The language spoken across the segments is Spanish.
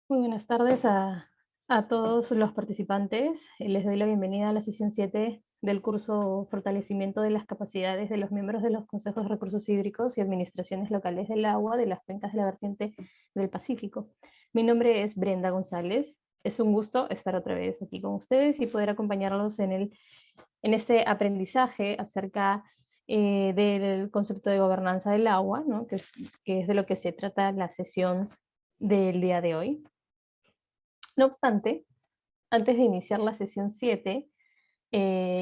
Muy buenas tardes a todos los participantes. Les doy la bienvenida a la sesión 7 del curso Fortalecimiento de las capacidades de los miembros de los consejos de recursos hídricos y administraciones locales del agua de las cuencas de la vertiente del Pacífico. Mi nombre es Brenda González. Es un gusto estar otra vez aquí con ustedes y poder acompañarlos en este aprendizaje acerca del concepto de gobernanza del agua, ¿no? que es de lo que se trata la sesión del día de hoy. No obstante, antes de iniciar la sesión 7,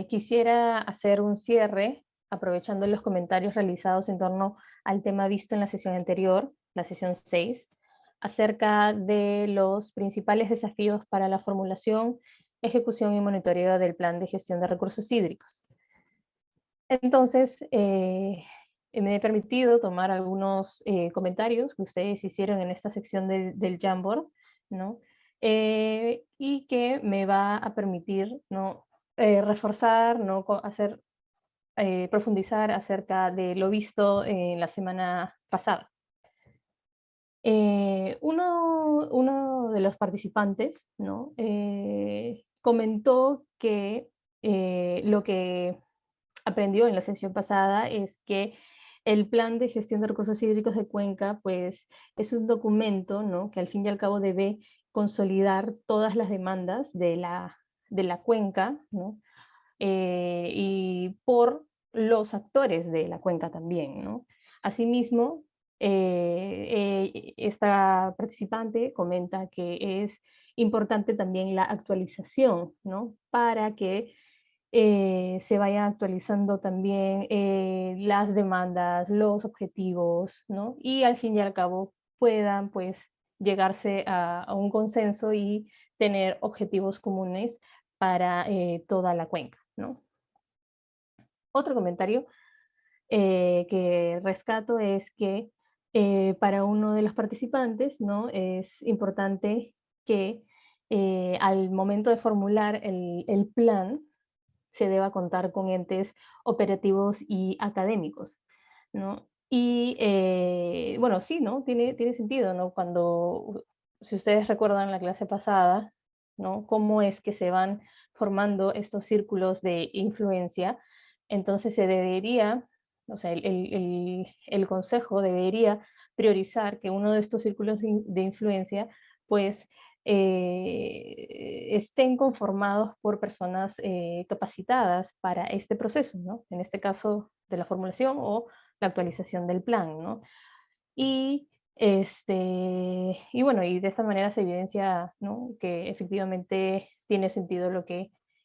quisiera hacer un cierre, aprovechando los comentarios realizados en torno al tema visto en la sesión anterior, la sesión 6, acerca de los principales desafíos para la formulación, ejecución y monitoreo del Plan de Gestión de Recursos Hídricos. Entonces, me he permitido tomar algunos comentarios que ustedes hicieron en esta sección del Jamboard, ¿no? Y que me va a permitir, ¿no? Reforzar, ¿no? Profundizar acerca de lo visto en la semana pasada. Uno de los participantes, ¿no? Comentó que lo que aprendió en la sesión pasada es que el Plan de Gestión de Recursos Hídricos de Cuenca, pues, es un documento, ¿no? Que al fin y al cabo debe consolidar todas las demandas de la cuenca, ¿no? Y por los actores de la cuenca también, ¿no? Asimismo, esta participante comenta que es importante también la actualización, ¿no? Para que se vayan actualizando también las demandas, los objetivos, ¿no? Y al fin y al cabo puedan pues llegarse a un consenso y tener objetivos comunes para toda la cuenca, ¿no? Otro comentario que rescato es que para uno de los participantes, ¿no? Es importante que al momento de formular el plan, se deba contar con entes operativos y académicos, ¿no? Y bueno, sí, ¿no? Tiene sentido, ¿no? Si ustedes recuerdan la clase pasada, ¿no? Cómo es que se van formando estos círculos de influencia, entonces se debería, o sea, el consejo debería priorizar que uno de estos círculos de influencia, pues, estén conformados por personas capacitadas para este proceso, ¿no? En este caso, de la formulación o la actualización del plan, ¿no? Y, y bueno, y de esta manera se evidencia, ¿no? Que efectivamente tiene sentido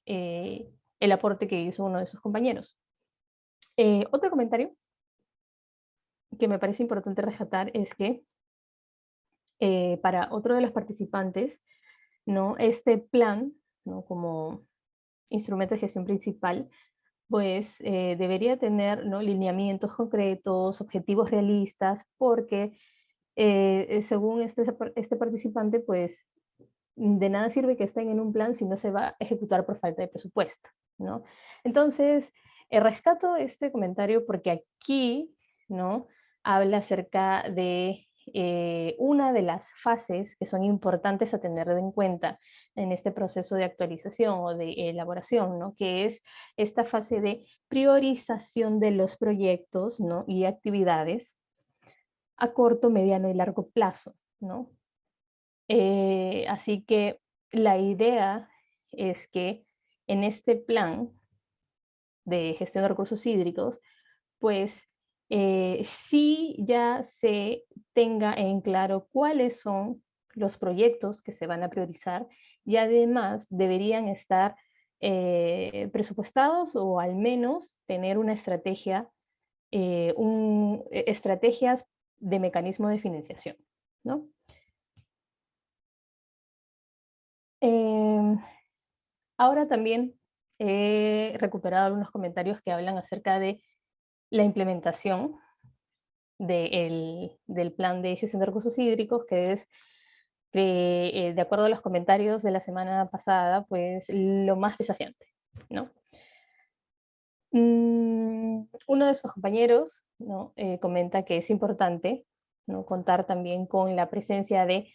eh, el aporte que hizo uno de sus compañeros. Otro comentario que me parece importante rescatar es que para otro de los participantes, ¿no? Este plan, ¿no? Como instrumento de gestión principal, pues debería tener, ¿no? Lineamientos concretos, objetivos realistas, porque según este participante, pues de nada sirve que estén en un plan si no se va a ejecutar por falta de presupuesto, ¿no? Entonces, rescato este comentario porque aquí, ¿no? Habla acerca de una de las fases que son importantes a tener en cuenta en este proceso de actualización o de elaboración, ¿no? Que es esta fase de priorización de los proyectos, ¿no? Y actividades a corto, mediano y largo plazo, ¿no? Así que la idea es que en este plan de gestión de recursos hídricos, pues sí ya se tenga en claro cuáles son los proyectos que se van a priorizar y además deberían estar presupuestados o al menos tener una estrategia, estrategias de mecanismo de financiación, ¿no? Em, Ahora también he recuperado algunos comentarios que hablan acerca de la implementación del plan de gestión de recursos hídricos, que es, de acuerdo a los comentarios de la semana pasada, pues lo más desafiante, ¿no? Uno de sus compañeros, ¿no? Comenta que es importante, ¿no? Contar también con la presencia de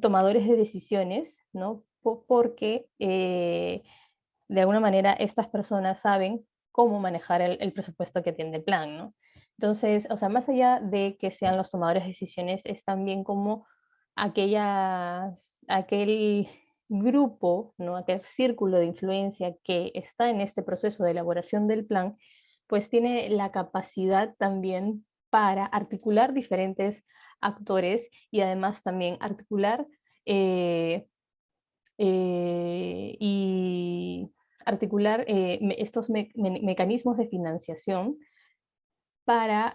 tomadores de decisiones, ¿no? Porque de alguna manera estas personas saben cómo manejar el presupuesto que tiene el plan, ¿no? Entonces, o sea, más allá de que sean los tomadores de decisiones, es también como aquel grupo, ¿no? Aquel círculo de influencia que está en este proceso de elaboración del plan, pues tiene la capacidad también para articular diferentes actores y además también articular eh, y articular estos mecanismos de financiación para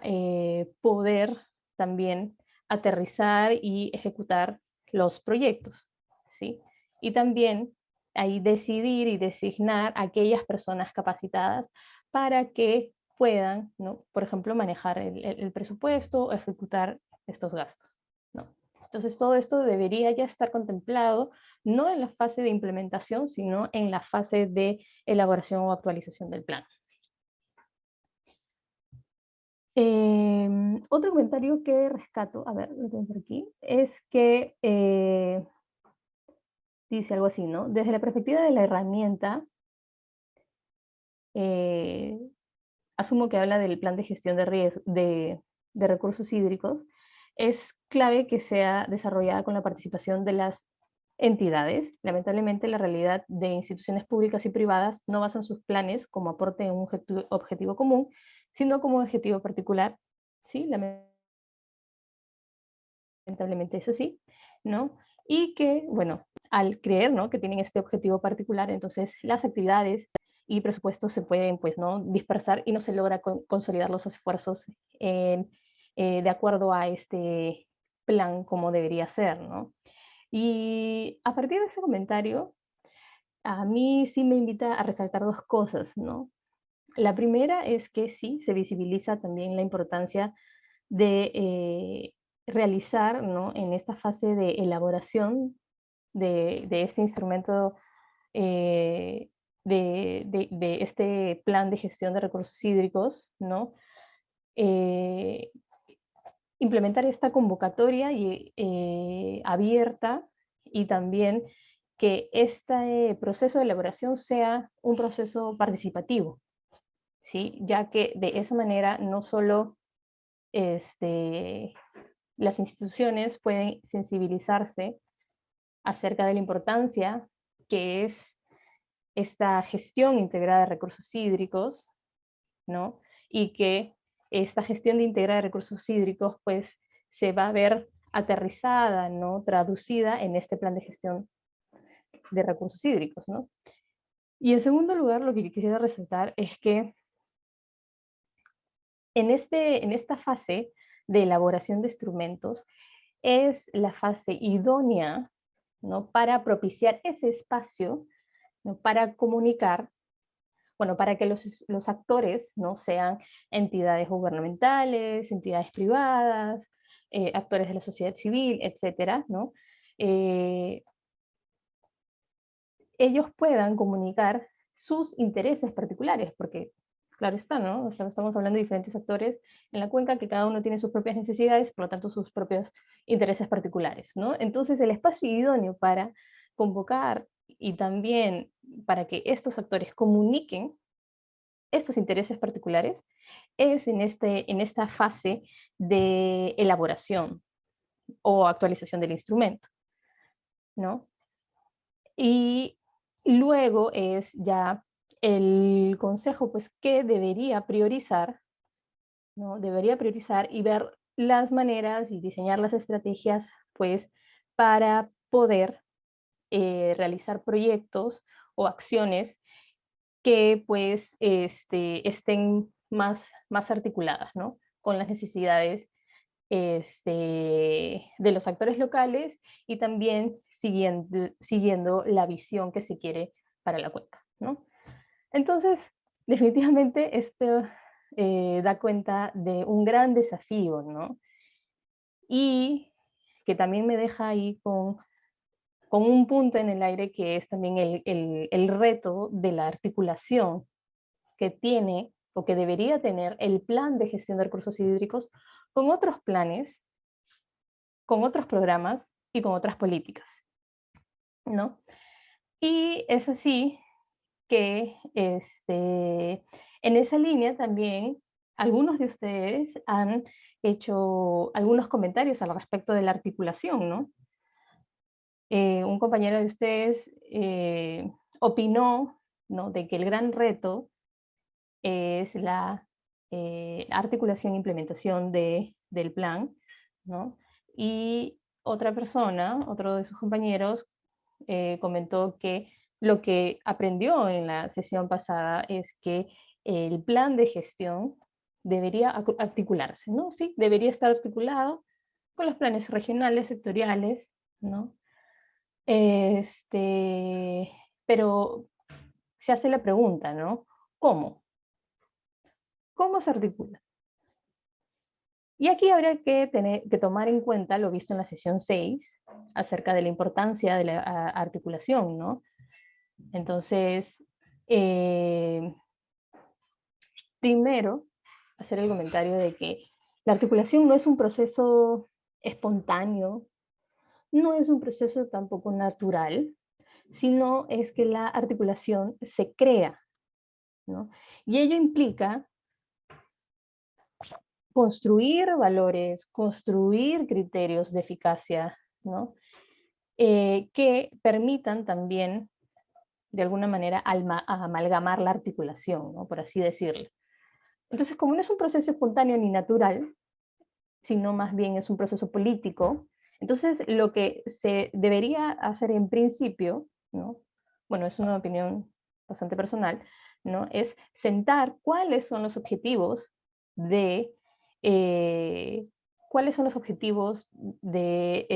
poder también aterrizar y ejecutar los proyectos, ¿sí? Y también ahí decidir y designar aquellas personas capacitadas para que puedan, ¿no? Por ejemplo, manejar el presupuesto o ejecutar estos gastos, ¿no? Entonces, todo esto debería ya estar contemplado, no en la fase de implementación, sino en la fase de elaboración o actualización del plan. Otro comentario que rescato, a ver, lo tengo por aquí, es que dice algo así, ¿no? Desde la perspectiva de la herramienta, eh, asumo que habla del plan de gestión de recursos hídricos, es clave que sea desarrollada con la participación de las entidades. Lamentablemente, la realidad de instituciones públicas y privadas no basan sus planes como aporte en un objetivo común, sino como objetivo particular. ¿Sí? Lamentablemente es así, ¿no? Y que, bueno, al creer, ¿no?, que tienen este objetivo particular, entonces las actividades y presupuestos se pueden, pues, ¿no?, dispersar y no se logra consolidar los esfuerzos de acuerdo a este plan como debería ser, ¿no? Y a partir de ese comentario, a mí sí me invita a resaltar dos cosas, ¿no? La primera es que sí, se visibiliza también la importancia de realizar, ¿no?, en esta fase de elaboración de este instrumento, eh, de este plan de gestión de recursos hídricos, ¿no? Eh, Implementar esta convocatoria abierta y también que este proceso de elaboración sea un proceso participativo, ¿sí? Ya que de esa manera no solo este, las instituciones pueden sensibilizarse acerca de la importancia que es esta gestión integrada de recursos hídricos, ¿no? Y que esta gestión integrada de recursos hídricos, pues, se va a ver aterrizada, ¿no?, traducida en este plan de gestión de recursos hídricos, ¿no? Y en segundo lugar, lo que quisiera resaltar es que en esta fase de elaboración de instrumentos es la fase idónea, ¿no?, para propiciar ese espacio, ¿no?, para comunicar, bueno, para que los actores, ¿no?, sean entidades gubernamentales, entidades privadas, actores de la sociedad civil, etcétera, ¿no? Eh, Ellos puedan comunicar sus intereses particulares, porque claro está, ¿no? O sea, estamos hablando de diferentes actores en la cuenca que cada uno tiene sus propias necesidades, por lo tanto sus propios intereses particulares, ¿no? Entonces el espacio idóneo para convocar y también para que estos actores comuniquen estos intereses particulares es en esta fase de elaboración o actualización del instrumento, ¿no? Y luego es ya el consejo, pues, que debería priorizar, ¿no? Debería priorizar y ver las maneras y diseñar las estrategias, pues, para poder realizar proyectos o acciones que, pues, estén más articuladas, ¿no?, con las necesidades de los actores locales y también siguiendo la visión que se quiere para la cuenca, ¿no? Entonces, definitivamente esto da cuenta de un gran desafío, ¿no? Y que también me deja ahí con un punto en el aire que es también el reto de la articulación que tiene o que debería tener el plan de gestión de recursos hídricos con otros planes, con otros programas y con otras políticas, ¿no? Y es así que en esa línea también algunos de ustedes han hecho algunos comentarios al respecto de la articulación, ¿no? Un compañero de ustedes opinó, ¿no?, de que el gran reto es la articulación e implementación del plan, ¿no? Y otra persona, otro de sus compañeros, comentó que lo que aprendió en la sesión pasada es que el plan de gestión debería articularse, ¿no? Sí, debería estar articulado con los planes regionales, sectoriales, ¿no? Este, pero se hace la pregunta, ¿no? ¿Cómo? ¿Cómo se articula? Y aquí habría que tomar en cuenta lo visto en la sesión 6 acerca de la importancia de la articulación, ¿no? Entonces, eh, primero, hacer el comentario de que la articulación no es un proceso espontáneo, no es un proceso tampoco natural, sino es que la articulación se crea, ¿no? Y ello implica construir valores, construir criterios de eficacia, ¿no? Que permitan también, de alguna manera, amalgamar la articulación, ¿no?, por así decirlo. Entonces, como no es un proceso espontáneo ni natural, sino más bien es un proceso político, entonces lo que se debería hacer en principio, ¿no?, bueno, es una opinión bastante personal, ¿no?, es sentar cuáles son los objetivos de, eh, cuáles son los objetivos de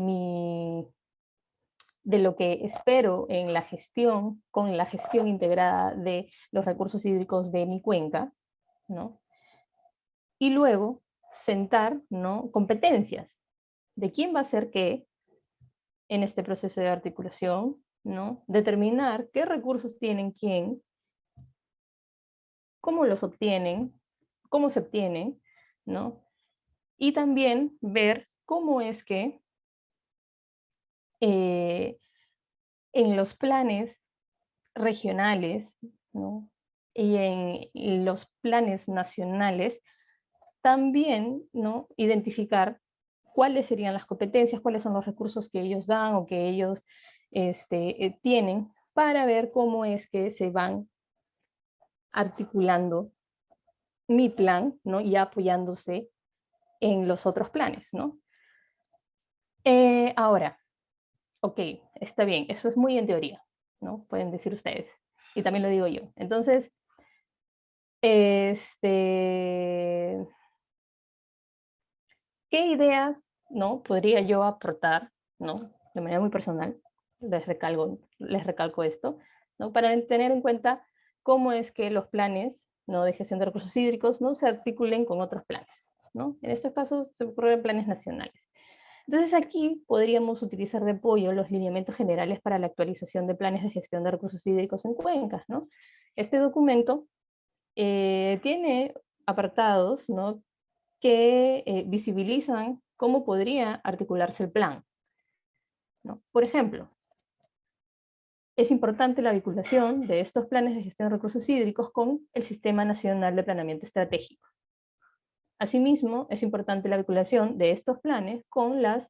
mi de lo que espero en la gestión, con la gestión integrada de los recursos hídricos de mi cuenca, ¿no? Y luego sentar, ¿no?, competencias de quién va a hacer qué en este proceso de articulación, ¿no? Determinar qué recursos tienen quién, cómo los obtienen, cómo se obtienen, ¿no? Y también ver cómo es que eh, en los planes regionales, ¿no?, y en los planes nacionales, también, ¿no?, identificar cuáles serían las competencias, cuáles son los recursos que ellos dan o que ellos tienen para ver cómo es que se van articulando mi plan, ¿no?, y apoyándose en los otros planes, ¿no? Ahora, ok, está bien, eso es muy en teoría, ¿no? Pueden decir ustedes, y también lo digo yo. Entonces, este, ¿qué ideas, no, podría yo aportar, no, de manera muy personal? Les recalco esto, ¿no? Para tener en cuenta cómo es que los planes, ¿no?, de gestión de recursos hídricos, ¿no?, se articulen con otros planes, ¿no? En este caso se ocurren planes nacionales. Entonces aquí podríamos utilizar de apoyo los lineamientos generales para la actualización de planes de gestión de recursos hídricos en cuencas, ¿no? Este documento tiene apartados, ¿no?, que visibilizan cómo podría articularse el plan, ¿no? Por ejemplo, es importante la vinculación de estos planes de gestión de recursos hídricos con el Sistema Nacional de Planeamiento Estratégico. Asimismo, es importante la vinculación de estos planes con las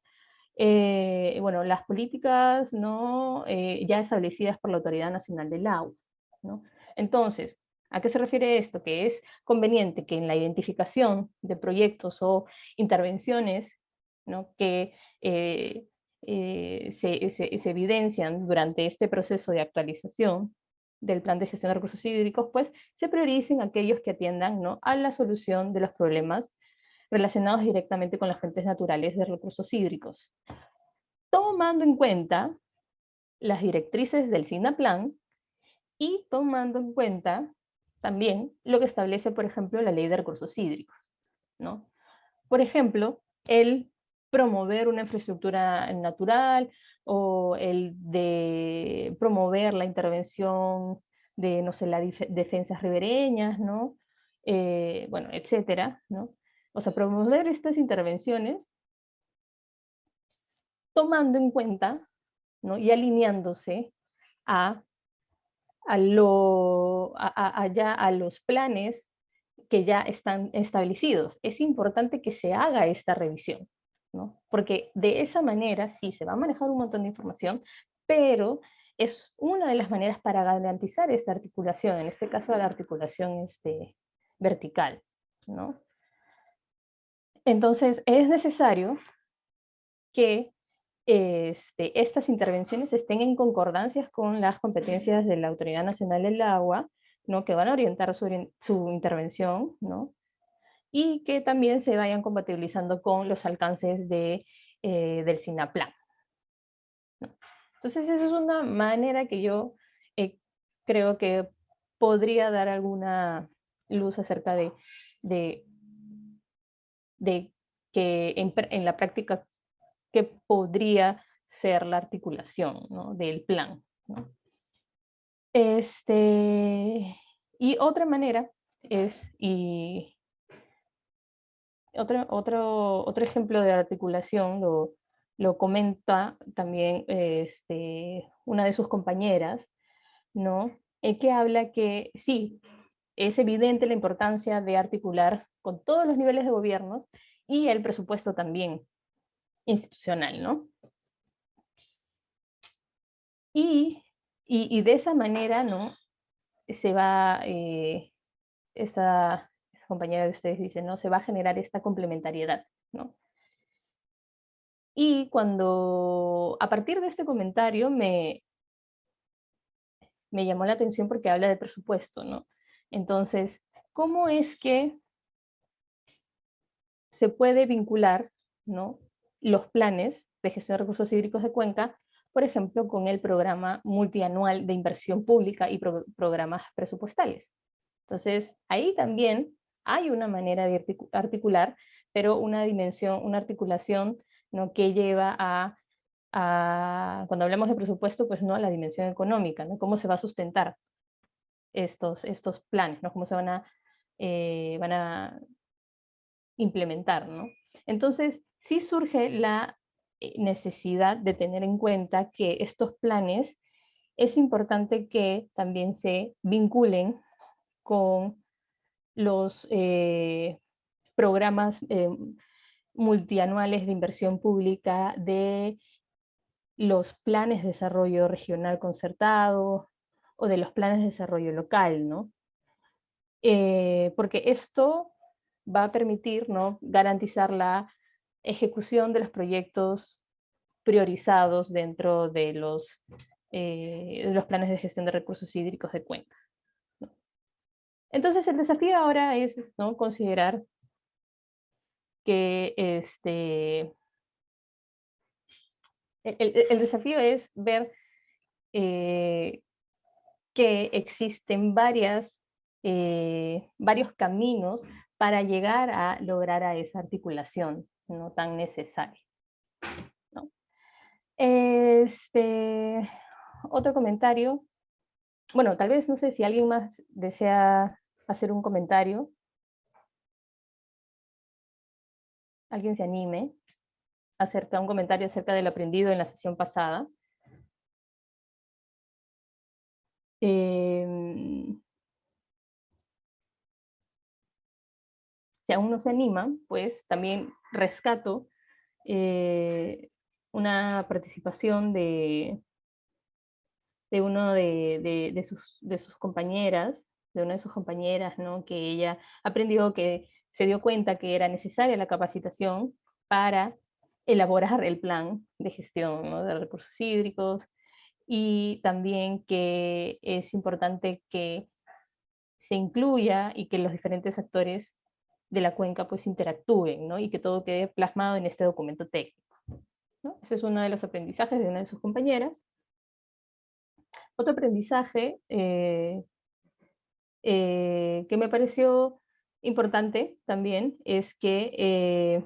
políticas, ¿no?, ya establecidas por la Autoridad Nacional del Agua, ¿no? Entonces, ¿a qué se refiere esto? Que es conveniente que en la identificación de proyectos o intervenciones, ¿no?, que se evidencian durante este proceso de actualización del plan de gestión de recursos hídricos, pues se prioricen aquellos que atiendan, ¿no?, a la solución de los problemas relacionados directamente con las fuentes naturales de recursos hídricos, tomando en cuenta las directrices del SINAPLAN y tomando en cuenta también lo que establece, por ejemplo, la Ley de Recursos Hídricos, ¿no? Por ejemplo, el promover una infraestructura natural o el de promover la intervención de, no sé, las defensas ribereñas, ¿no? Bueno, etcétera, ¿no? O sea, promover estas intervenciones tomando en cuenta, ¿no? Y alineándose a, a los planes que ya están establecidos. Es importante que se haga esta revisión, ¿no? Porque de esa manera sí se va a manejar un montón de información, pero es una de las maneras para garantizar esta articulación, en este caso la articulación vertical, ¿no? Entonces es necesario que estas intervenciones estén en concordancia con las competencias de la Autoridad Nacional del Agua, ¿no? Que van a orientar su intervención, ¿no? Y que también se vayan compatibilizando con los alcances del SINAPLAN, ¿no? Entonces, esa es una manera que yo eh, creo que podría dar alguna luz acerca de, de que en la práctica que podría ser la articulación, ¿no? Del plan, ¿no? Y otra manera es, y otro ejemplo de articulación lo comenta también una de sus compañeras, ¿no? Que habla que sí, es evidente la importancia de articular con todos los niveles de gobierno y el presupuesto también institucional, ¿no? Y de esa manera, ¿no? Se va, esa compañera de ustedes dice, ¿no? Se va a generar esta complementariedad, ¿no? Y cuando, a partir de este comentario, me llamó la atención porque habla de presupuesto, ¿no? Entonces, ¿cómo es que se puede vincular, ¿no? Los planes de gestión de recursos hídricos de Cuenca, por ejemplo, con el programa multianual de inversión pública y programas presupuestales? Entonces, ahí también hay una manera de articular, pero una dimensión, una articulación, ¿no? Que lleva cuando hablamos de presupuesto, pues no a la dimensión económica, ¿no? Cómo se va a sustentar estos planes, ¿no? Cómo se van a implementar, ¿no? Entonces, sí surge la necesidad de tener en cuenta que estos planes es importante que también se vinculen con los programas multianuales de inversión pública, de los planes de desarrollo regional concertado o de los planes de desarrollo local, ¿no? Porque esto va a permitir, ¿no? Garantizar la ejecución de los proyectos priorizados dentro de los planes de gestión de recursos hídricos de Cuenca, ¿no? Entonces el desafío ahora es, ¿no? Considerar que el desafío es ver eh, que existen varios caminos para llegar a lograr a esa articulación no tan necesaria, ¿no? Otro comentario, bueno, tal vez no sé si alguien más desea hacer un comentario, alguien se anime un comentario acerca de lo aprendido en la sesión pasada. Si aún no se animan, pues también rescato una participación de uno de sus compañeras, de una de sus compañeras, ¿no? Que ella aprendió, que se dio cuenta que era necesaria la capacitación para elaborar el plan de gestión, ¿no? De recursos hídricos, y también que es importante que se incluya y que los diferentes actores de la cuenca pues interactúen, ¿no? Y que todo quede plasmado en este documento técnico, ¿no? Ese es uno de los aprendizajes de una de sus compañeras. Otro aprendizaje que me pareció importante también es que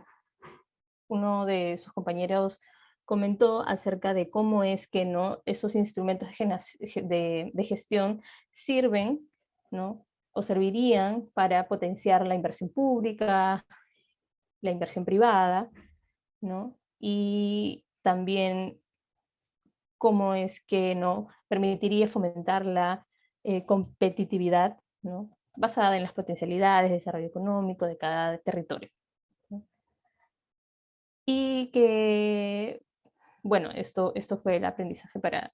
uno de sus compañeros comentó acerca de cómo es que, ¿no? Esos instrumentos de gestión sirven, ¿no? O servirían para potenciar la inversión pública, la inversión privada, ¿no? Y también cómo es que no permitiría fomentar la competitividad, ¿no? Basada en las potencialidades de desarrollo económico de cada territorio, ¿no? Y que, bueno, esto fue el aprendizaje para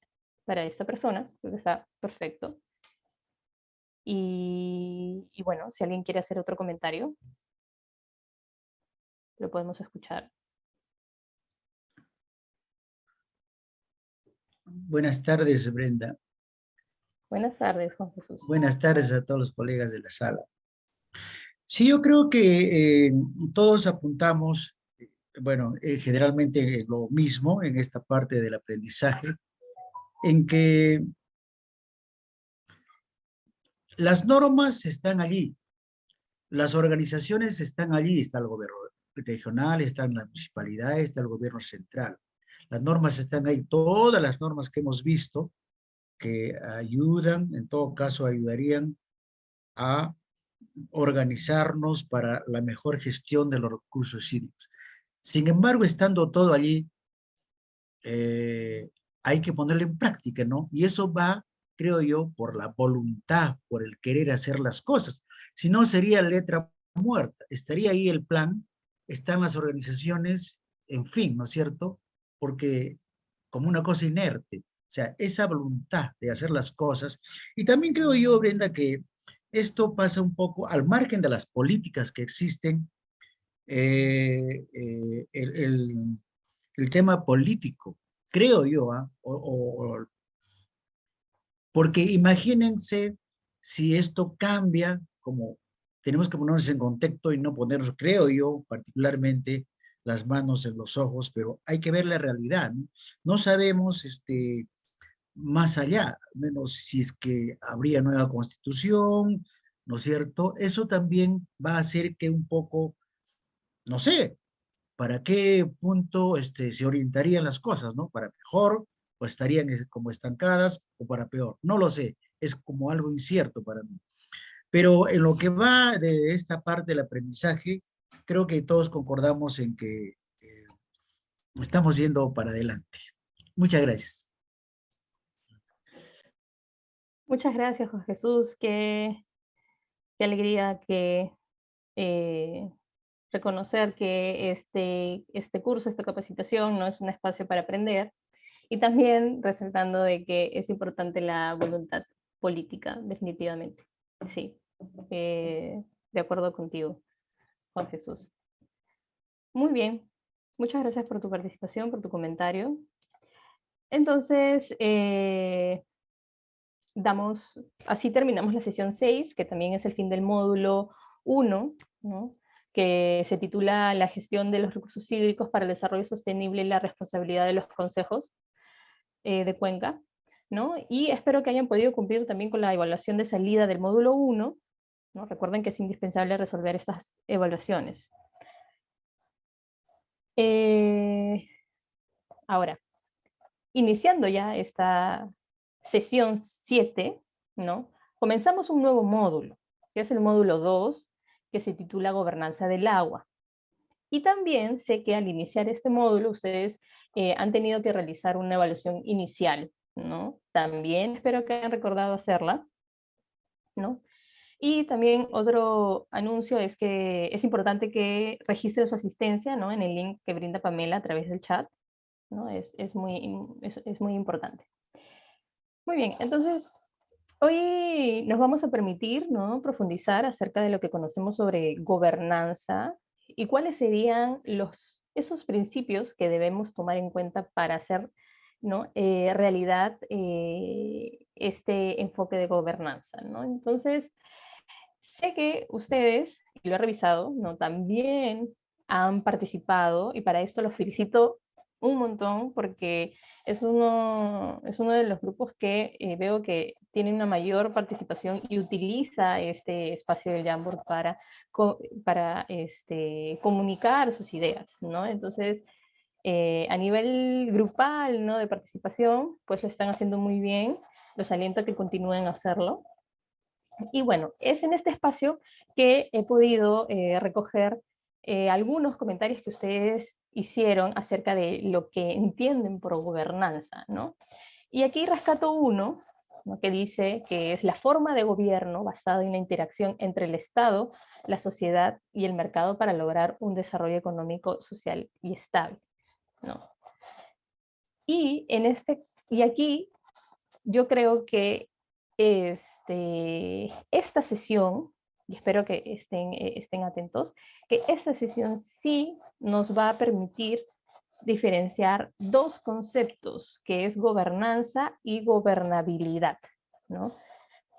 esta persona, creo que está perfecto. Y bueno, si alguien quiere hacer otro comentario, lo podemos escuchar. Buenas tardes, Brenda. Buenas tardes, Juan Jesús. Buenas tardes a todos los colegas de la sala. Sí, yo creo que todos apuntamos, bueno, generalmente lo mismo en esta parte del aprendizaje, en que las normas están allí, las organizaciones están allí, está el gobierno regional, están las municipalidades, está el gobierno central. Las normas están ahí, todas las normas que hemos visto que ayudan, en todo caso ayudarían a organizarnos para la mejor gestión de los recursos hídricos. Sin embargo, estando todo allí, hay que ponerlo en práctica, ¿no? Y eso va, creo yo, por la voluntad, por el querer hacer las cosas. Si no, sería letra muerta. Estaría ahí el plan, están las organizaciones, en fin, ¿no es cierto? Porque como una cosa inerte, o sea, esa voluntad de hacer las cosas. Y también creo yo, Brenda, que esto pasa un poco al margen de las políticas que existen, eh, eh, el, el, el tema político, creo yo, ¿ah? Porque imagínense si esto cambia, como tenemos que ponernos en contexto y no ponernos, creo yo, particularmente las manos en los ojos, pero hay que ver la realidad, ¿no? No sabemos más allá, menos si es que habría nueva constitución, ¿no es cierto? Eso también va a hacer que un poco, no sé, para qué punto se orientarían las cosas, ¿no? Para mejor, o estarían como estancadas, o para peor. No lo sé, es como algo incierto para mí. Pero en lo que va de esta parte del aprendizaje, creo que todos concordamos en que estamos yendo para adelante. Muchas gracias. Muchas gracias, Juan Jesús. Qué alegría que reconocer que este curso, esta capacitación no es un espacio para aprender, y también resaltando de que es importante la voluntad política, definitivamente. Sí, de acuerdo contigo, Juan Jesús. Muy bien, muchas gracias por tu participación, por tu comentario. Entonces, así terminamos la sesión 6, que también es el fin del módulo 1, ¿no? Que se titula La gestión de los recursos hídricos para el desarrollo sostenible y la responsabilidad de los consejos de Cuenca, ¿no? Y espero que hayan podido cumplir también con la evaluación de salida del módulo 1, ¿no? Recuerden que es indispensable resolver estas evaluaciones. Ahora, iniciando ya esta sesión 7, ¿no? Comenzamos un nuevo módulo, que es el módulo 2, que se titula Gobernanza del Agua. Y también sé que al iniciar este módulo ustedes han tenido que realizar una evaluación inicial, ¿no? También espero que hayan recordado hacerla, ¿no? Y también otro anuncio es que es importante que registren su asistencia, ¿no? En el link que brinda Pamela a través del chat, ¿no? Es muy importante. Muy bien, entonces hoy nos vamos a permitir, ¿no? Profundizar acerca de lo que conocemos sobre gobernanza y cuáles serían esos principios que debemos tomar en cuenta para hacer, ¿no? Realidad este enfoque de gobernanza, ¿no? Entonces, sé que ustedes, y lo he revisado, ¿no? También han participado, y para esto los felicito un montón, porque es uno de los grupos que veo que tiene una mayor participación y utiliza este espacio del Jamboard para comunicar sus ideas, ¿no? Entonces, a nivel grupal, ¿no? De participación, pues lo están haciendo muy bien. Los aliento a que continúen a hacerlo. Y bueno, es en este espacio que he podido recoger algunos comentarios que ustedes hicieron acerca de lo que entienden por gobernanza, ¿no? Y aquí rescato uno, ¿no?, que dice que es la forma de gobierno basada en la interacción entre el Estado, la sociedad y el mercado para lograr un desarrollo económico, social y estable, ¿no? Y aquí yo creo que esta sesión, y espero que estén atentos, que esta sesión sí nos va a permitir diferenciar dos conceptos, que es gobernanza y gobernabilidad, ¿no?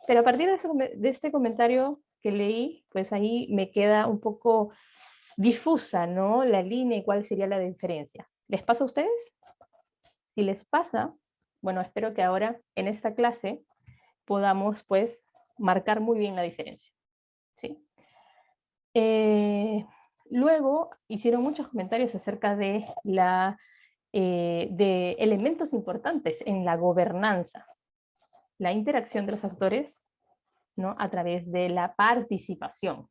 Pero a partir de este comentario que leí, pues ahí me queda un poco difusa, ¿no?, la línea y cuál sería la diferencia. ¿Les pasa a ustedes? Si les pasa, bueno, espero que ahora en esta clase podamos pues marcar muy bien la diferencia, ¿sí? Luego hicieron muchos comentarios acerca de de elementos importantes en la gobernanza, la interacción de los actores, ¿no?, a través de la participación.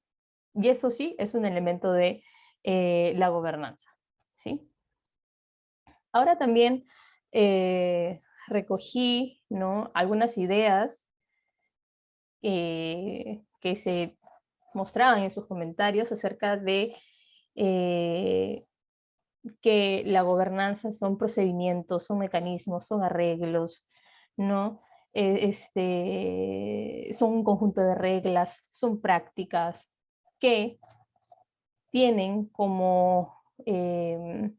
Y eso sí es un elemento de la gobernanza, ¿sí? Ahora también recogí, ¿no?, algunas ideas que se mostraban en sus comentarios acerca de que la gobernanza son procedimientos, son mecanismos, son arreglos, ¿no? Son un conjunto de reglas, son prácticas que tienen em,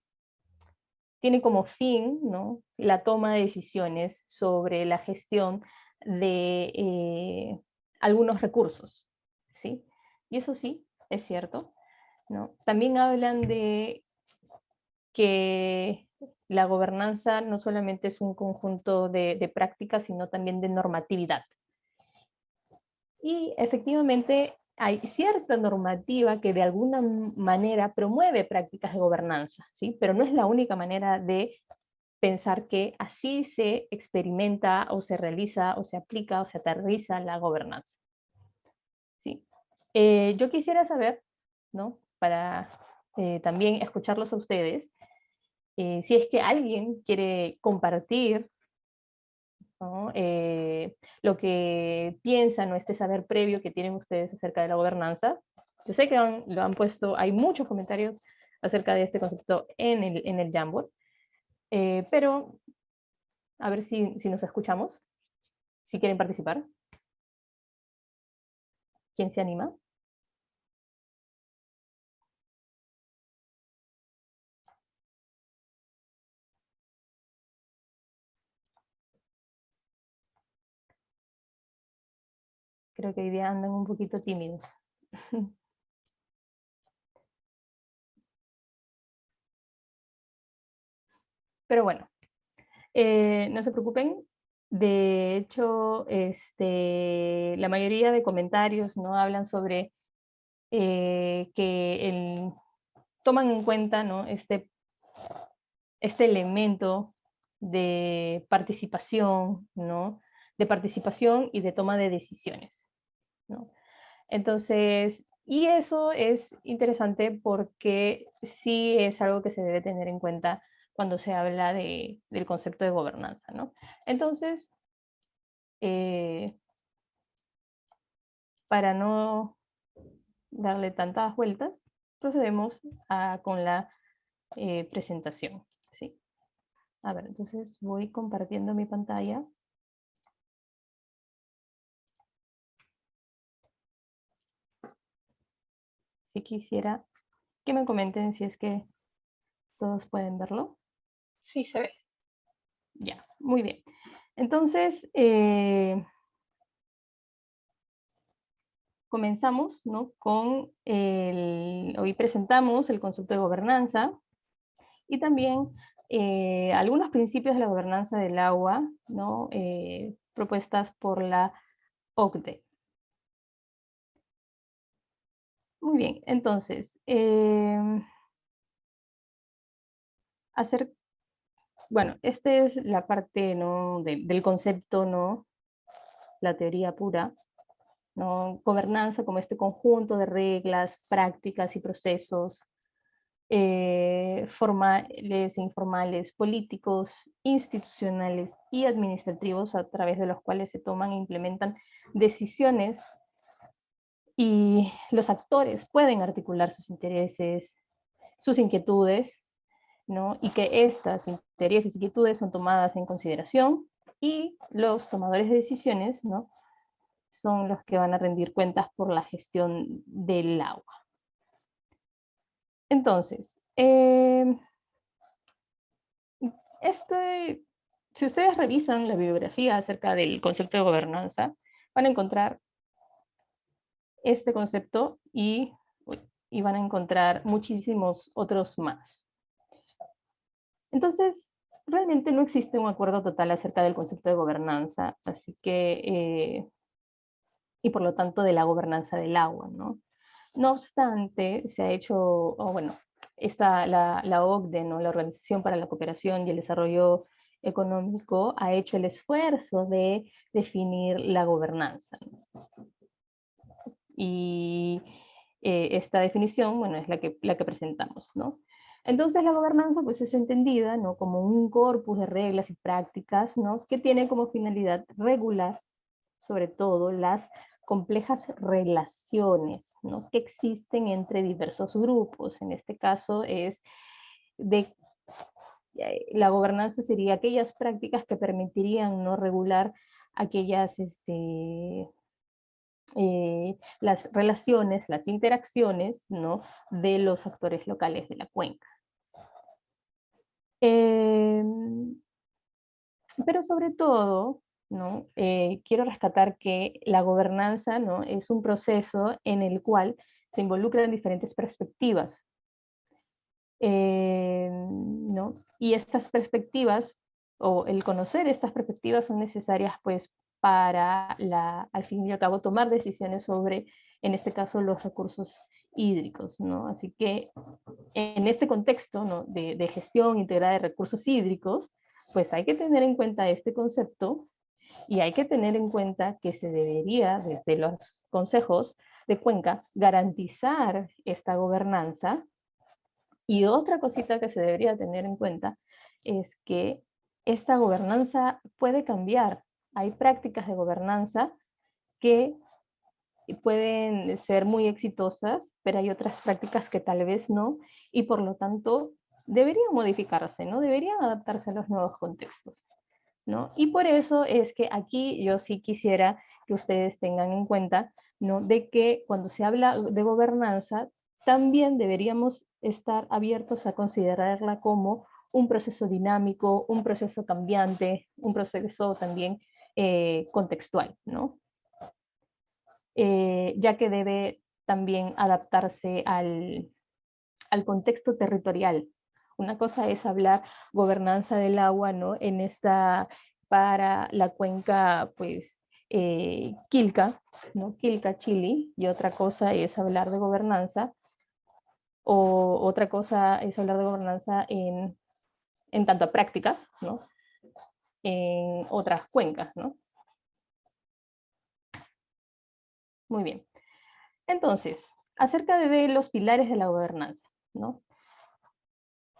tiene como fin, ¿no?, la toma de decisiones sobre la gestión de algunos recursos, ¿sí? Y eso sí, es cierto, ¿no? También hablan de que la gobernanza no solamente es un conjunto de prácticas, sino también de normatividad. Y efectivamente hay cierta normativa que de alguna manera promueve prácticas de gobernanza, ¿sí? Pero no es la única manera de pensar que así se experimenta o se realiza o se aplica o se aterriza la gobernanza, ¿sí? Yo quisiera saber, ¿no?, para también escucharlos a ustedes, si es que alguien quiere compartir, ¿no?, lo que piensan o este saber previo que tienen ustedes acerca de la gobernanza. Yo sé que lo han puesto, hay muchos comentarios acerca de este concepto en el Jamboard, pero a ver si nos escuchamos, si quieren participar. ¿Quién se anima? Creo que hoy día andan un poquito tímidos. Pero bueno, no se preocupen. De hecho, la mayoría de comentarios no hablan sobre toman en cuenta, ¿no?, este elemento de participación, ¿no?, de participación y de toma de decisiones, ¿no? Entonces, y eso es interesante porque sí es algo que se debe tener en cuenta cuando se habla del concepto de gobernanza, ¿no? Entonces, eh, para no darle tantas vueltas, procedemos con la presentación, ¿sí? A ver, entonces voy compartiendo mi pantalla. Si quisiera que me comenten si es que todos pueden verlo. Sí, se ve. Ya, muy bien. Entonces, comenzamos, ¿no?, hoy presentamos el concepto de gobernanza y también algunos principios de la gobernanza del agua, ¿no?, propuestas por la OCDE. Muy bien, entonces, bueno, esta es la parte, ¿no?, del concepto, ¿no?, la teoría pura. ¿no? Gobernanza como este conjunto de reglas, prácticas y procesos formales e informales, políticos, institucionales y administrativos a través de los cuales se toman e implementan decisiones y los actores pueden articular sus intereses, sus inquietudes, ¿no? Y que estas intereses y inquietudes son tomadas en consideración y los tomadores de decisiones, ¿no? Son los que van a rendir cuentas por la gestión del agua. Entonces, si ustedes revisan la bibliografía acerca del concepto de gobernanza, van a encontrar este concepto y van a encontrar muchísimos otros más. Entonces, realmente no existe un acuerdo total acerca del concepto de gobernanza, así que, y por lo tanto de la gobernanza del agua, ¿no? No obstante, se ha hecho, o bueno, la OCDE, ¿no? La Organización para la Cooperación y el Desarrollo Económico, ha hecho el esfuerzo de definir la gobernanza, ¿no? Y esta definición, bueno, es la que presentamos, ¿no? Entonces la gobernanza pues es entendida, ¿no? Como un corpus de reglas y prácticas, ¿no? Que tiene como finalidad regular, sobre todo, las complejas relaciones, ¿no? Que existen entre diversos grupos. En este caso es de la gobernanza sería aquellas prácticas que permitirían no regular aquellas las relaciones, las interacciones, ¿no? De los actores locales de la cuenca. Pero sobre todo, ¿no? Quiero rescatar que la gobernanza, ¿no? Es un proceso en el cual se involucran diferentes perspectivas, ¿no? Y estas perspectivas, o el conocer estas perspectivas son necesarias pues para, al fin y al cabo, tomar decisiones sobre, en este caso, los recursos hídricos, ¿no? Así que en este contexto, ¿no? de gestión integrada de recursos hídricos, pues hay que tener en cuenta este concepto y hay que tener en cuenta que se debería, desde los consejos de cuenca, garantizar esta gobernanza. Y otra cosita que se debería tener en cuenta es que esta gobernanza puede cambiar. Hay prácticas de gobernanza que pueden ser muy exitosas, pero hay otras prácticas que tal vez no, y por lo tanto deberían modificarse, ¿no? Deberían adaptarse a los nuevos contextos, ¿no? Y por eso es que aquí yo sí quisiera que ustedes tengan en cuenta, ¿no? De que cuando se habla de gobernanza, también deberíamos estar abiertos a considerarla como un proceso dinámico, un proceso cambiante, un proceso también contextual, ¿no? Ya que debe también adaptarse al contexto territorial. Una cosa es hablar gobernanza del agua, ¿no? Para la cuenca, pues, Quilca, ¿no? Quilca, Chile, y otra cosa es hablar de gobernanza, o otra cosa es hablar de gobernanza en tanto a prácticas, ¿no? En otras cuencas, ¿no? Muy bien. Entonces, acerca de los pilares de la gobernanza, ¿no?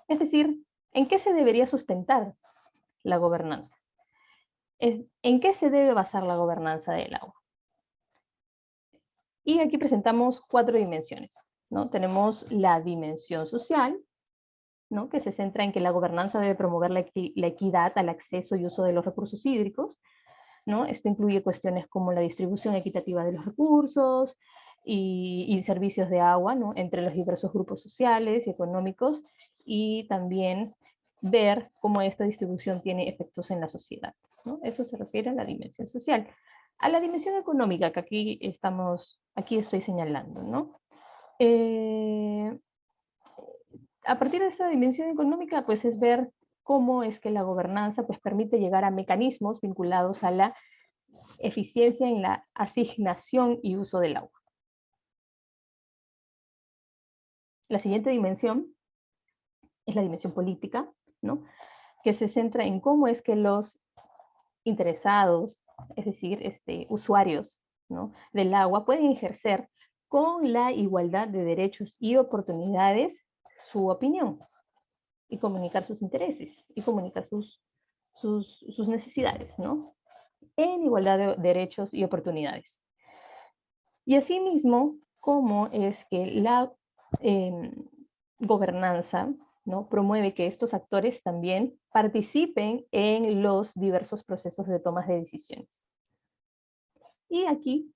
Es decir, ¿en qué se debería sustentar la gobernanza? ¿En qué se debe basar la gobernanza del agua? Y aquí presentamos 4 dimensiones, ¿no? Tenemos la dimensión social, ¿no? Que se centra en que la gobernanza debe promover la equidad al acceso y uso de los recursos hídricos, ¿no? Esto incluye cuestiones como la distribución equitativa de los recursos y servicios de agua, ¿no? Entre los diversos grupos sociales y económicos, y también ver cómo esta distribución tiene efectos en la sociedad, ¿no? Eso se refiere a la dimensión social. A la dimensión económica que aquí estoy señalando, ¿no? A partir de esa dimensión económica, pues es ver cómo es que la gobernanza pues, permite llegar a mecanismos vinculados a la eficiencia en la asignación y uso del agua. La siguiente dimensión es la dimensión política, ¿no? Que se centra en cómo es que los interesados, es decir, usuarios ¿no?, del agua pueden ejercer con la igualdad de derechos y oportunidades su opinión y comunicar sus intereses y comunicar sus necesidades, ¿no?, en igualdad de derechos y oportunidades. Y asimismo, cómo es que la em, gobernanza, ¿no?, promueve que estos actores también participen en los diversos procesos de toma de decisiones. Y aquí,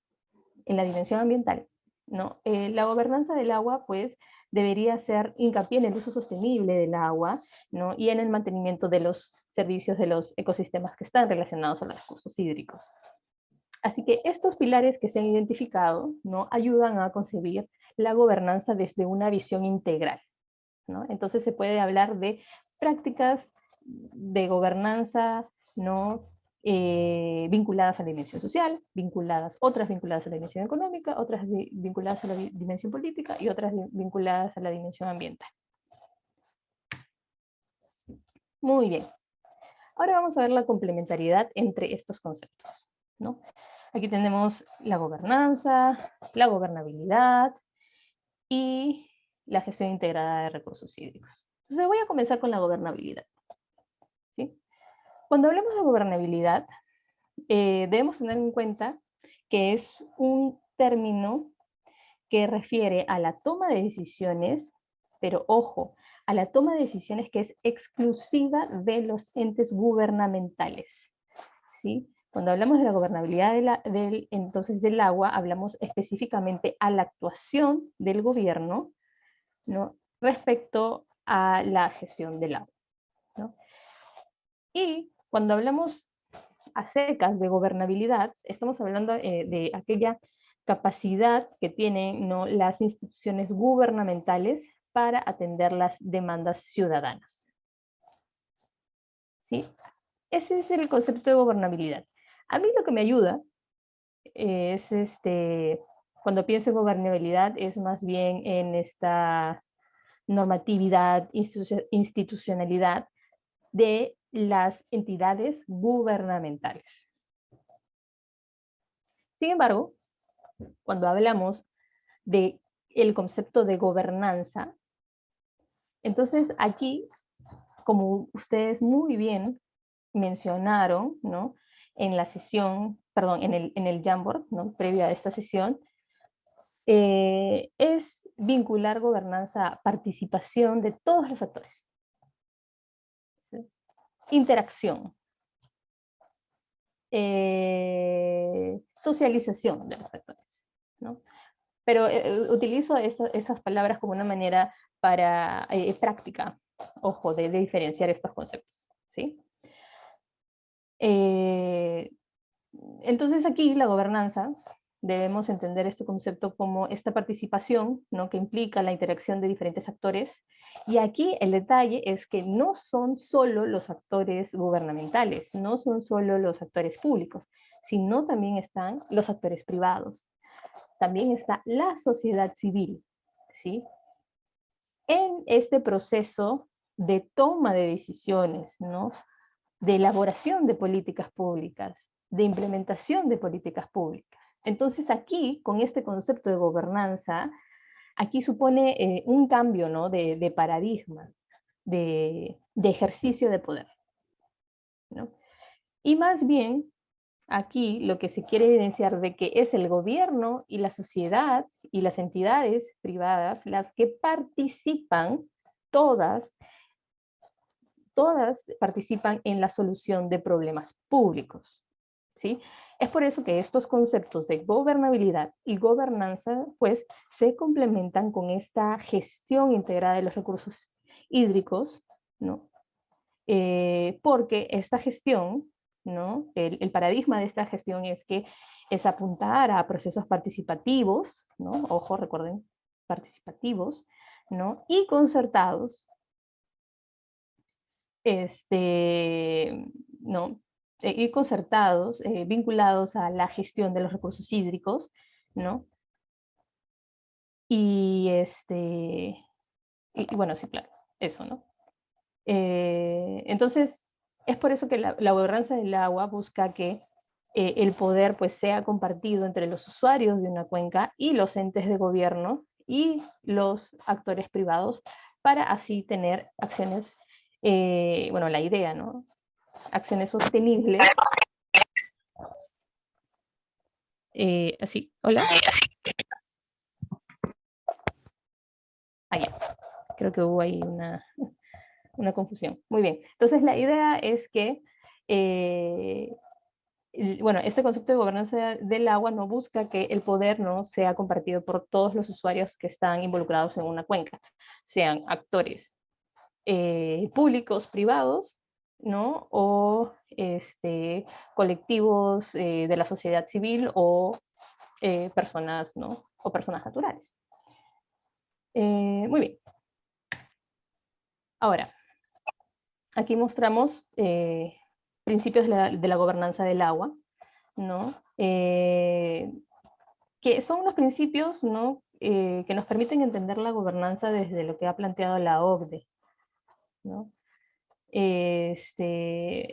en la dimensión ambiental, ¿no?, la gobernanza del agua, pues, debería hacer hincapié en el uso sostenible del agua, ¿no?, y en el mantenimiento de los servicios de los ecosistemas que están relacionados a los recursos hídricos. Así que estos pilares que se han identificado, ¿no?, ayudan a concebir la gobernanza desde una visión integral, ¿no? Entonces se puede hablar de prácticas de gobernanza, ¿no?, vinculadas a la dimensión social, otras vinculadas a la dimensión económica, otras vinculadas a la dimensión política y otras vinculadas a la dimensión ambiental. Muy bien. Ahora vamos a ver la complementariedad entre estos conceptos, ¿no? Aquí tenemos la gobernanza, la gobernabilidad y la gestión integrada de recursos hídricos. Entonces voy a comenzar con la gobernabilidad, ¿sí? Cuando hablamos de gobernabilidad, debemos tener en cuenta que es un término que refiere a la toma de decisiones, pero ojo, a la toma de decisiones que es exclusiva de los entes gubernamentales, ¿sí? Cuando hablamos de la gobernabilidad entonces del agua, hablamos específicamente a la actuación del gobierno, ¿no?, respecto a la gestión del agua, ¿no? Y cuando hablamos a secas de gobernabilidad, estamos hablando de aquella capacidad que tienen, ¿no?, las instituciones gubernamentales para atender las demandas ciudadanas, ¿sí? Ese es el concepto de gobernabilidad. A mí lo que me ayuda es, cuando pienso en gobernabilidad, es más bien en esta normatividad, institucionalidad de las entidades gubernamentales. Sin embargo, cuando hablamos de el concepto de gobernanza, entonces aquí, como ustedes muy bien mencionaron, ¿no?, en la sesión, perdón, en el Jamboard, ¿no?, previo a esta sesión, es vincular gobernanza a participación de todos los actores, ¿sí? Interacción, socialización de los actores, ¿no? Pero utilizo esas palabras como una manera para, práctica, ojo, de diferenciar estos conceptos, ¿sí? Eh, entonces aquí la gobernanza, debemos entender este concepto como esta participación, ¿no?, que implica la interacción de diferentes actores. Y aquí el detalle es que no son solo los actores gubernamentales, no son solo los actores públicos, sino también están los actores privados. También está la sociedad civil, ¿sí?, en este proceso de toma de decisiones, ¿no?, de elaboración de políticas públicas, de implementación de políticas públicas. Entonces aquí, con este concepto de gobernanza, aquí supone un cambio, ¿no?, de paradigma, de ejercicio de poder, ¿no? Y más bien, aquí lo que se quiere evidenciar de que es el gobierno y la sociedad y las entidades privadas las que participan, todas participan en la solución de problemas públicos, ¿sí? Es por eso que estos conceptos de gobernabilidad y gobernanza, pues, se complementan con esta gestión integrada de los recursos hídricos, ¿no? Porque esta gestión, ¿no?, el paradigma de esta gestión es que es apuntar a procesos participativos, ¿no? Ojo, recuerden, participativos, ¿no?, y concertados, ¿no?, y concertados, vinculados a la gestión de los recursos hídricos, ¿no? Y, y bueno, sí, claro, eso, ¿no? Entonces, es por eso que la gobernanza del agua busca que el poder pues sea compartido entre los usuarios de una cuenca y los entes de gobierno y los actores privados para así tener acciones, bueno, la idea, ¿no? Acciones sostenibles. Así, hola. Ah, ya. Creo que hubo ahí una confusión. Muy bien. Entonces la idea es que bueno, este concepto de gobernanza del agua no busca que el poder no sea compartido por todos los usuarios que están involucrados en una cuenca, sean actores públicos, privados, ¿no? O colectivos de la sociedad civil o personas, ¿no? O personas naturales. Muy bien. Ahora, aquí mostramos principios de la gobernanza del agua, ¿no? Que son unos principios, ¿no? Que nos permiten entender la gobernanza desde lo que ha planteado la OCDE, ¿no?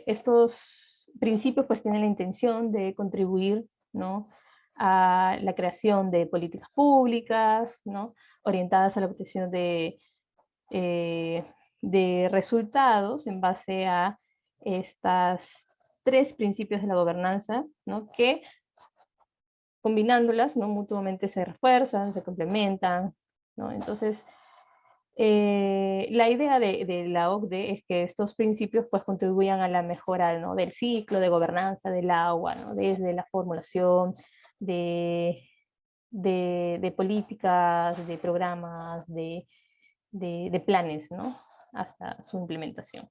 Estos principios pues tienen la intención de contribuir, ¿no? A la creación de políticas públicas, ¿no? Orientadas a la obtención de resultados en base a estas tres principios de la gobernanza, ¿no? Que combinándolas, ¿no? Mutuamente se refuerzan, se complementan, ¿no? Entonces, la idea de la OCDE es que estos principios pues contribuyan a la mejora, ¿no? Del ciclo de gobernanza del agua, ¿no? Desde la formulación de, de políticas, de programas, de planes, ¿no? Hasta su implementación.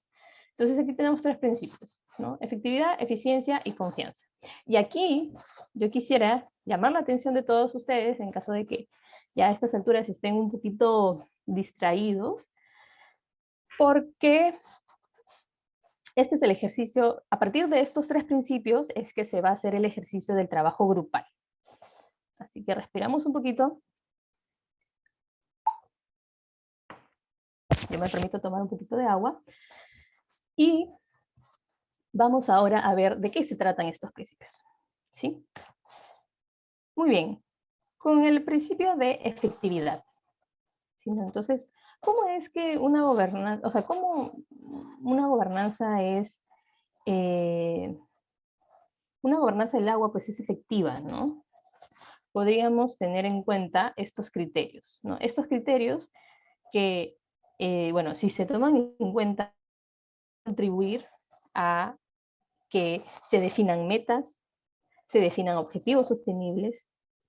Entonces aquí tenemos tres principios, ¿no? Efectividad, eficiencia y confianza. Y aquí yo quisiera llamar la atención de todos ustedes en caso de que ya a estas alturas estén un poquito distraídos, porque este es el ejercicio, a partir de estos tres principios es que se va a hacer el ejercicio del trabajo grupal. Así que respiramos un poquito. Yo me permito tomar un poquito de agua. Y vamos ahora a ver de qué se tratan estos principios. ¿Sí? Muy bien. Con el principio de efectividad. ¿Sí? Entonces, ¿cómo es que una gobernanza, o sea, cómo una gobernanza es, una gobernanza del agua pues es efectiva, ¿no? Podríamos tener en cuenta estos criterios, ¿no? Estos criterios que, bueno, si se toman en cuenta, contribuir a que se definan metas, se definan objetivos sostenibles,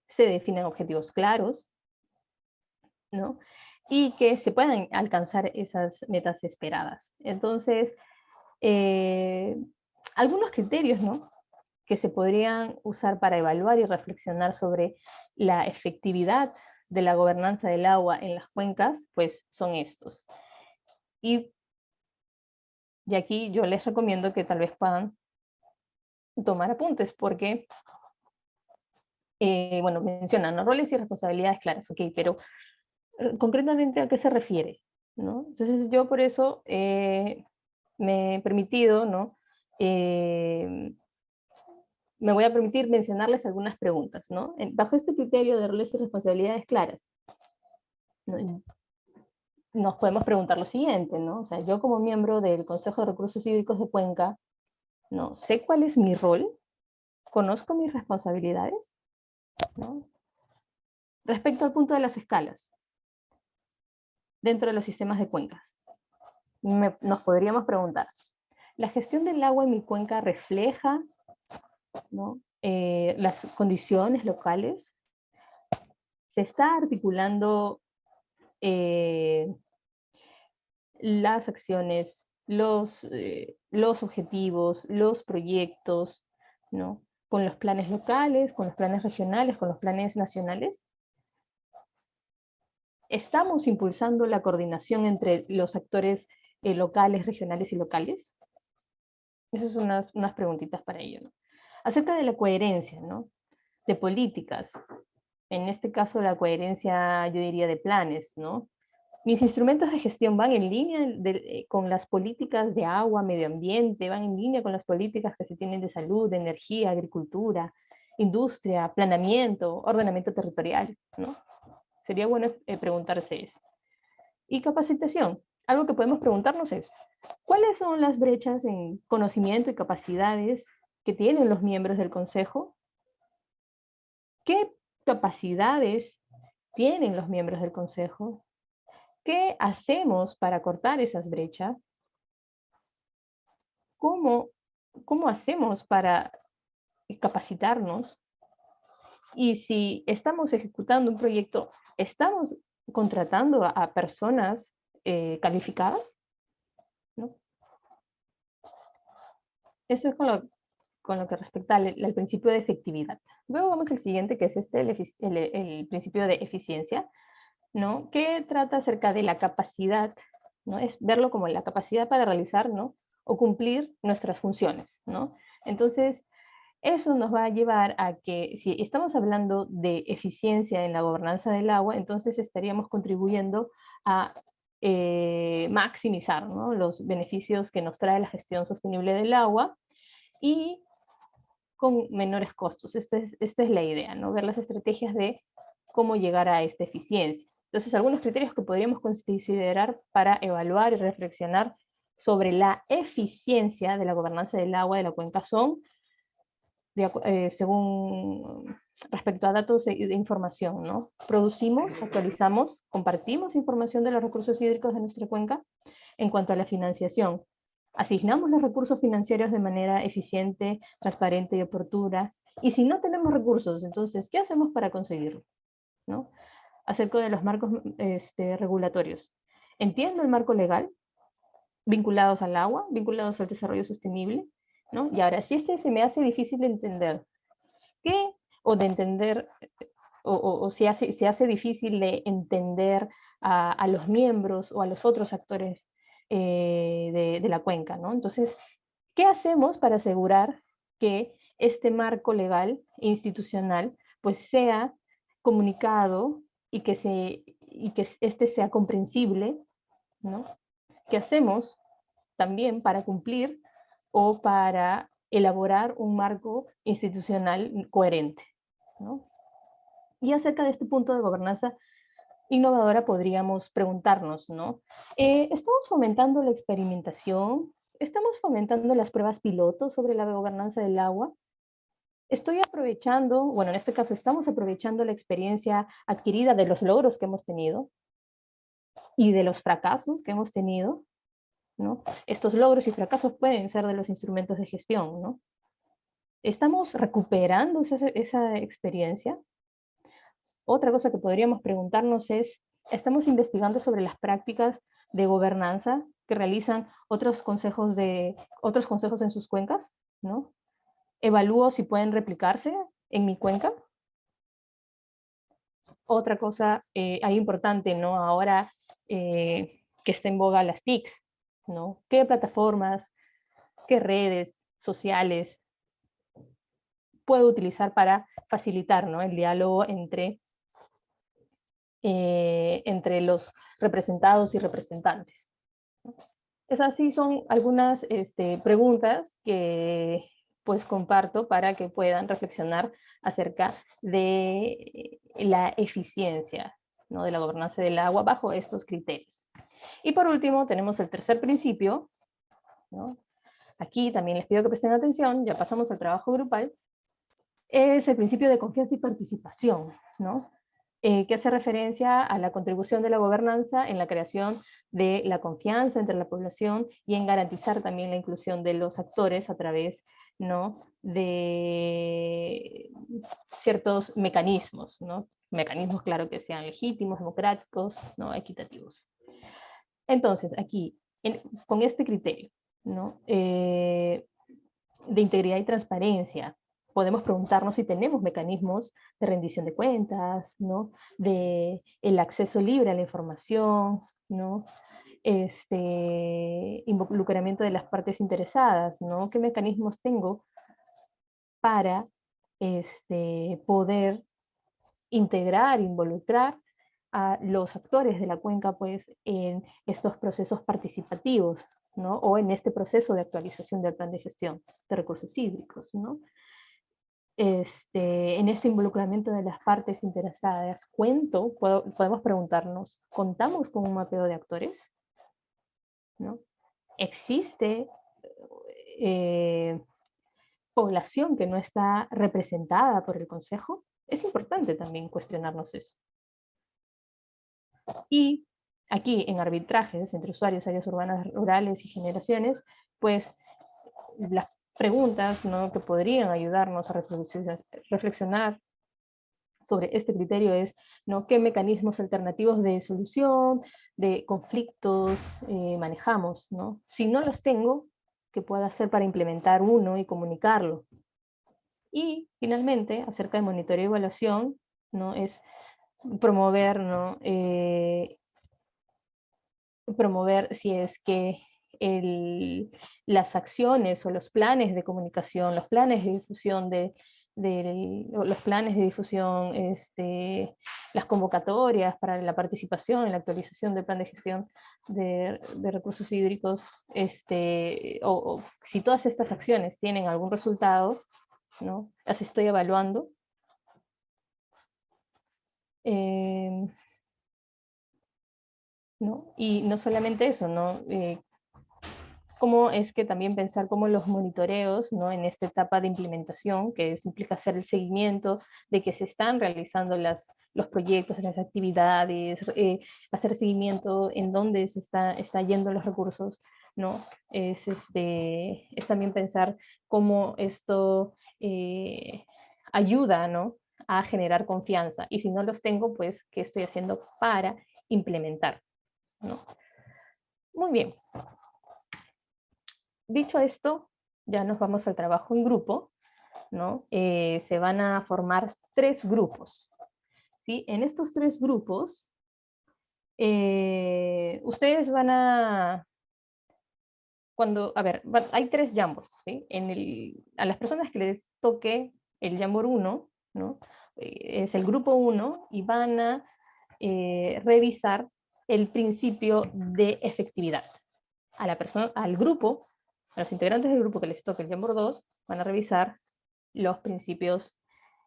se definan objetivos claros, ¿no? Y que se puedan alcanzar esas metas esperadas. Entonces, algunos criterios, ¿no? Que se podrían usar para evaluar y reflexionar sobre la efectividad de la gobernanza del agua en las cuencas, pues son estos. Y aquí yo les recomiendo que tal vez puedan tomar apuntes, porque, bueno, mencionan, ¿no? Roles y responsabilidades claras, ok, pero concretamente a qué se refiere, ¿no? Entonces yo por eso me he permitido, ¿no? Me voy a permitir mencionarles algunas preguntas, ¿no? Bajo este criterio de roles y responsabilidades claras, ¿no? Nos podemos preguntar lo siguiente, ¿no? O sea, yo como miembro del Consejo de Recursos Hídricos de Cuenca, ¿no? ¿Sé cuál es mi rol? ¿Conozco mis responsabilidades? ¿No? Respecto al punto de las escalas, dentro de los sistemas de cuencas, nos podríamos preguntar, ¿la gestión del agua en mi cuenca refleja, ¿no? Las condiciones locales? ¿Se está articulando las acciones, los objetivos, los proyectos, ¿no? Con los planes locales, con los planes regionales, con los planes nacionales? ¿Estamos impulsando la coordinación entre los actores locales, regionales y locales? Esas son unas preguntitas para ello, ¿no? Acerca de la coherencia, ¿no? De políticas, en este caso la coherencia, yo diría, de planes, ¿no? Mis instrumentos de gestión van en línea con las políticas de agua, medio ambiente, van en línea con las políticas que se tienen de salud, de energía, agricultura, industria, planeamiento, ordenamiento territorial, ¿no? Sería bueno preguntarse eso. Y capacitación. Algo que podemos preguntarnos es, ¿cuáles son las brechas en conocimiento y capacidades que tienen los miembros del Consejo? ¿Qué capacidades tienen los miembros del Consejo? ¿Qué hacemos para cortar esas brechas? ¿Cómo, cómo hacemos para capacitarnos? Y si estamos ejecutando un proyecto, ¿estamos contratando a personas calificadas? ¿No? Eso es con lo que respecta al principio de efectividad. Luego vamos al siguiente, que es el principio de eficiencia, ¿no? Que trata acerca de la capacidad, ¿no? Es verlo como la capacidad para realizar, ¿no? O cumplir nuestras funciones, ¿no? Entonces, eso nos va a llevar a que si estamos hablando de eficiencia en la gobernanza del agua, entonces estaríamos contribuyendo a maximizar, ¿no? Los beneficios que nos trae la gestión sostenible del agua y con menores costos. Esta es la idea, ¿no? Ver las estrategias de cómo llegar a esta eficiencia. Entonces, algunos criterios que podríamos considerar para evaluar y reflexionar sobre la eficiencia de la gobernanza del agua de la cuenca son, según respecto a datos de información, ¿no? Producimos, actualizamos, compartimos información de los recursos hídricos de nuestra cuenca. En cuanto a la financiación, asignamos los recursos financieros de manera eficiente, transparente y oportuna. Y si no tenemos recursos, entonces, ¿qué hacemos para conseguirlo? ¿No? Acerca de los marcos regulatorios. Entiendo el marco legal, vinculados al agua, vinculados al desarrollo sostenible, ¿no? Y ahora, si se me hace difícil de entender, ¿qué? O de entender, o si se hace difícil de entender a los miembros o a los otros actores de la cuenca, ¿no? Entonces, ¿qué hacemos para asegurar que este marco legal e institucional pues sea comunicado y que este sea comprensible, ¿no? ¿Qué hacemos también para cumplir o para elaborar un marco institucional coherente, ¿no? Y acerca de este punto de gobernanza innovadora podríamos preguntarnos, ¿no? ¿Estamos fomentando la experimentación? ¿Estamos fomentando las pruebas pilotos sobre la gobernanza del agua? Estoy aprovechando, bueno, en este caso estamos aprovechando la experiencia adquirida de los logros que hemos tenido y de los fracasos que hemos tenido, ¿no? Estos logros y fracasos pueden ser de los instrumentos de gestión, ¿no? ¿Estamos recuperando esa experiencia? Otra cosa que podríamos preguntarnos es, ¿estamos investigando sobre las prácticas de gobernanza que realizan otros consejos en sus cuencas? ¿No? ¿Evalúo si pueden replicarse en mi cuenca? Otra cosa ahí importante, ¿no? Ahora que está en boga las TICs, ¿no? ¿Qué plataformas, qué redes sociales puedo utilizar para facilitar, ¿no? El diálogo entre los representados y representantes? Esas sí son algunas preguntas que pues comparto para que puedan reflexionar acerca de la eficiencia, ¿no? De la gobernanza del agua bajo estos criterios. Y por último tenemos el tercer principio, ¿no? Aquí también les pido que presten atención, ya pasamos al trabajo grupal, es el principio de confianza y participación, ¿no? Que hace referencia a la contribución de la gobernanza en la creación de la confianza entre la población y en garantizar también la inclusión de los actores a través, ¿no? De ciertos mecanismos, ¿no? Mecanismos, claro, que sean legítimos, democráticos, ¿no? Equitativos. Entonces, aquí, con este criterio, ¿no? De integridad y transparencia, podemos preguntarnos si tenemos mecanismos de rendición de cuentas, ¿no? De el acceso libre a la información, ¿no? Involucramiento de las partes interesadas, ¿no? ¿Qué mecanismos tengo para poder integrar, involucrar a los actores de la cuenca pues, en estos procesos participativos, ¿no? O en este proceso de actualización del plan de gestión de recursos hídricos, ¿no? En este involucramiento de las partes interesadas, podemos preguntarnos, ¿contamos con un mapeo de actores? ¿No? ¿Existe población que no está representada por el Consejo? Es importante también cuestionarnos eso. Y aquí, en arbitrajes entre usuarios, áreas urbanas, rurales y generaciones, pues las preguntas, ¿no?, que podrían ayudarnos a reflexionar sobre este criterio es, ¿no?, qué mecanismos alternativos de solución, de conflictos manejamos, ¿no? Si no los tengo, ¿qué puedo hacer para implementar uno y comunicarlo? Y finalmente, acerca de monitoreo y evaluación, ¿no?, es promover, ¿no?, promover si es que las acciones o los planes de comunicación, los planes de difusión los planes de difusión, las convocatorias para la participación en la actualización del plan de gestión de recursos hídricos, o si todas estas acciones tienen algún resultado, ¿no? Las estoy evaluando. ¿No? Y no solamente eso, ¿no? Cómo es que también pensar cómo los monitoreos, ¿no?, en esta etapa de implementación, que implica hacer el seguimiento de que se están realizando los proyectos, las actividades, hacer seguimiento en dónde está yendo los recursos, ¿no? Es también pensar cómo esto ayuda, ¿no?, a generar confianza. Y si no los tengo, pues, ¿qué estoy haciendo para implementar, ¿no? Muy bien. Dicho esto, ya nos vamos al trabajo en grupo, ¿no? Se van a formar 3 grupos, ¿sí? En estos 3 grupos, ustedes van a, hay 3 Jamboards, ¿sí? A las personas que les toque el Jamboard 1, ¿no?, es el grupo 1, y van a revisar el principio de efectividad. Al grupo, a los integrantes del grupo que les toque el Jamboard 2, van a revisar los principios,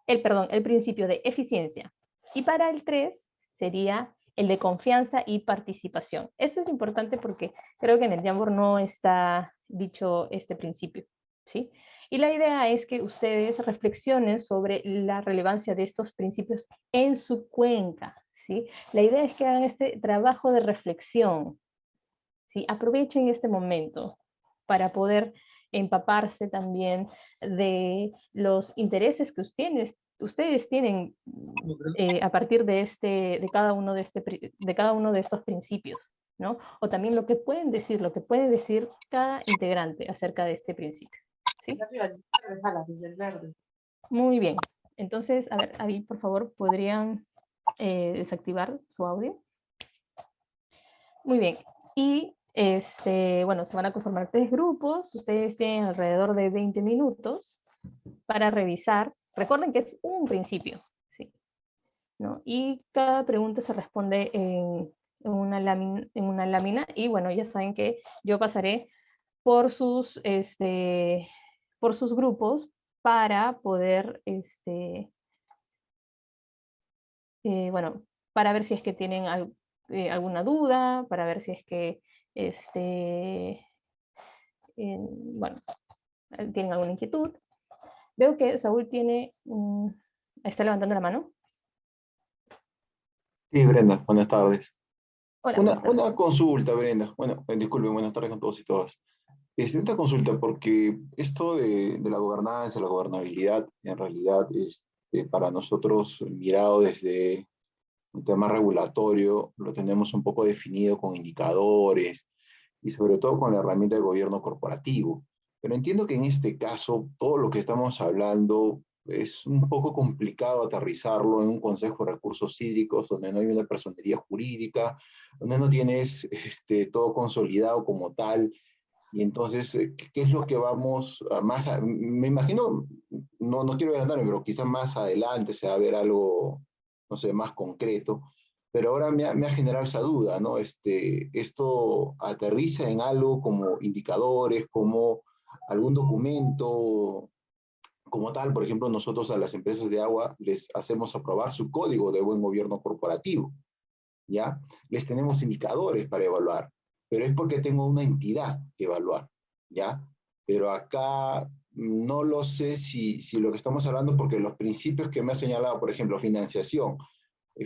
el principio de eficiencia. Y para el 3 sería el de confianza y participación. Eso es importante porque creo que en el Jamboard no está dicho este principio, ¿sí? Y la idea es que ustedes reflexionen sobre la relevancia de estos principios en su cuenca, ¿sí? La idea es que hagan este trabajo de reflexión, ¿sí? Aprovechen este momento para poder empaparse también de los intereses que ustedes tienen a partir de cada uno de estos principios, ¿no? O también lo que pueden decir cada integrante acerca de este principio, ¿sí? Muy bien. Entonces, a ver, ahí por favor podrían desactivar su audio. Muy bien. Y bueno, se van a conformar 3 grupos. Ustedes tienen alrededor de 20 minutos para revisar. Recuerden que es un principio, ¿sí?, ¿no? Y cada pregunta se responde en una lámina. Y bueno, ya saben que yo pasaré por por sus grupos para poder, bueno, para ver si es que tienen alguna duda, para ver si es que, bueno, tienen alguna inquietud. Veo que Saúl está levantando la mano. Sí, Brenda, buenas tardes. Hola, buenas tardes. Una consulta, Brenda. Bueno, disculpen, buenas tardes con todos y todas. Una consulta, porque esto de la gobernanza, la gobernabilidad, en realidad, para nosotros, mirado desde un tema regulatorio, lo tenemos un poco definido con indicadores y sobre todo con la herramienta de gobierno corporativo. Pero entiendo que en este caso, todo lo que estamos hablando es un poco complicado aterrizarlo en un Consejo de Recursos Hídricos donde no hay una personería jurídica, donde no tienes todo consolidado como tal. Y entonces, ¿qué es lo que vamos me imagino, no quiero adelantarme, pero quizás más adelante se va a ver algo, no sé, más concreto. pero ahora me ha generado esa duda, ¿no? Esto aterriza en algo como indicadores, como algún documento, como tal. Por ejemplo, nosotros a las empresas de agua les hacemos aprobar su código de buen gobierno corporativo, ¿ya? Les tenemos indicadores para evaluar, pero es porque tengo una entidad que evaluar, ¿ya? Pero acá no lo sé si lo que estamos hablando, porque los principios que me ha señalado, por ejemplo, financiación,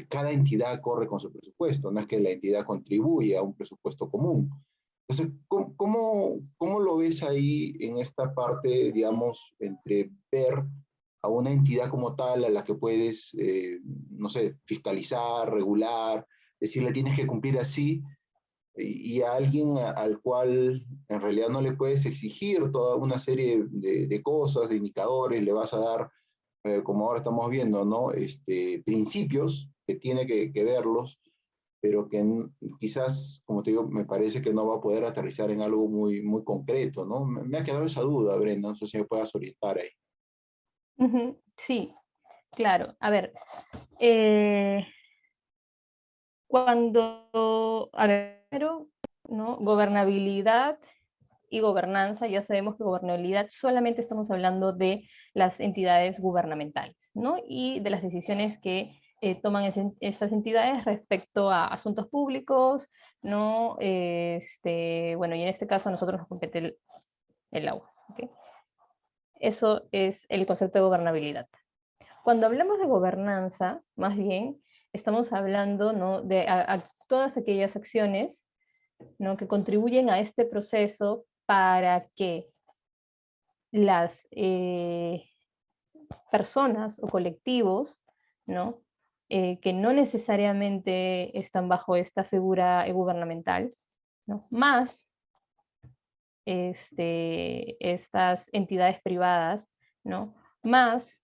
cada entidad corre con su presupuesto, no es que la entidad contribuye a un presupuesto común. Entonces, ¿cómo lo ves ahí en esta parte, digamos, entre ver a una entidad como tal a la que puedes, no sé, fiscalizar, regular, decirle tienes que cumplir así, y a alguien al cual en realidad no le puedes exigir toda una serie de cosas, de indicadores, le vas a dar, como ahora estamos viendo, ¿no? Principios que tiene que verlos, pero que quizás, como te digo, me parece que no va a poder aterrizar en algo muy concreto, ¿no? Me ha quedado esa duda, Brenda, no sé si me puedas orientar ahí. Ujú, sí, claro. A ver, eh, a ver, pero, ¿no? Gobernabilidad y gobernanza, ya sabemos que gobernabilidad solamente estamos hablando de las entidades gubernamentales, ¿no? Y de las decisiones que toman esas entidades respecto a asuntos públicos, ¿no? Bueno, y en este caso a nosotros nos compete el agua, ¿ok? Eso es el concepto de gobernabilidad. Cuando hablamos de gobernanza, más bien, estamos hablando, ¿no? de a todas aquellas acciones, ¿no? que contribuyen a este proceso para que las personas o colectivos, ¿no? Que no necesariamente están bajo esta figura gubernamental, ¿no? Más estas entidades privadas, ¿no? Más,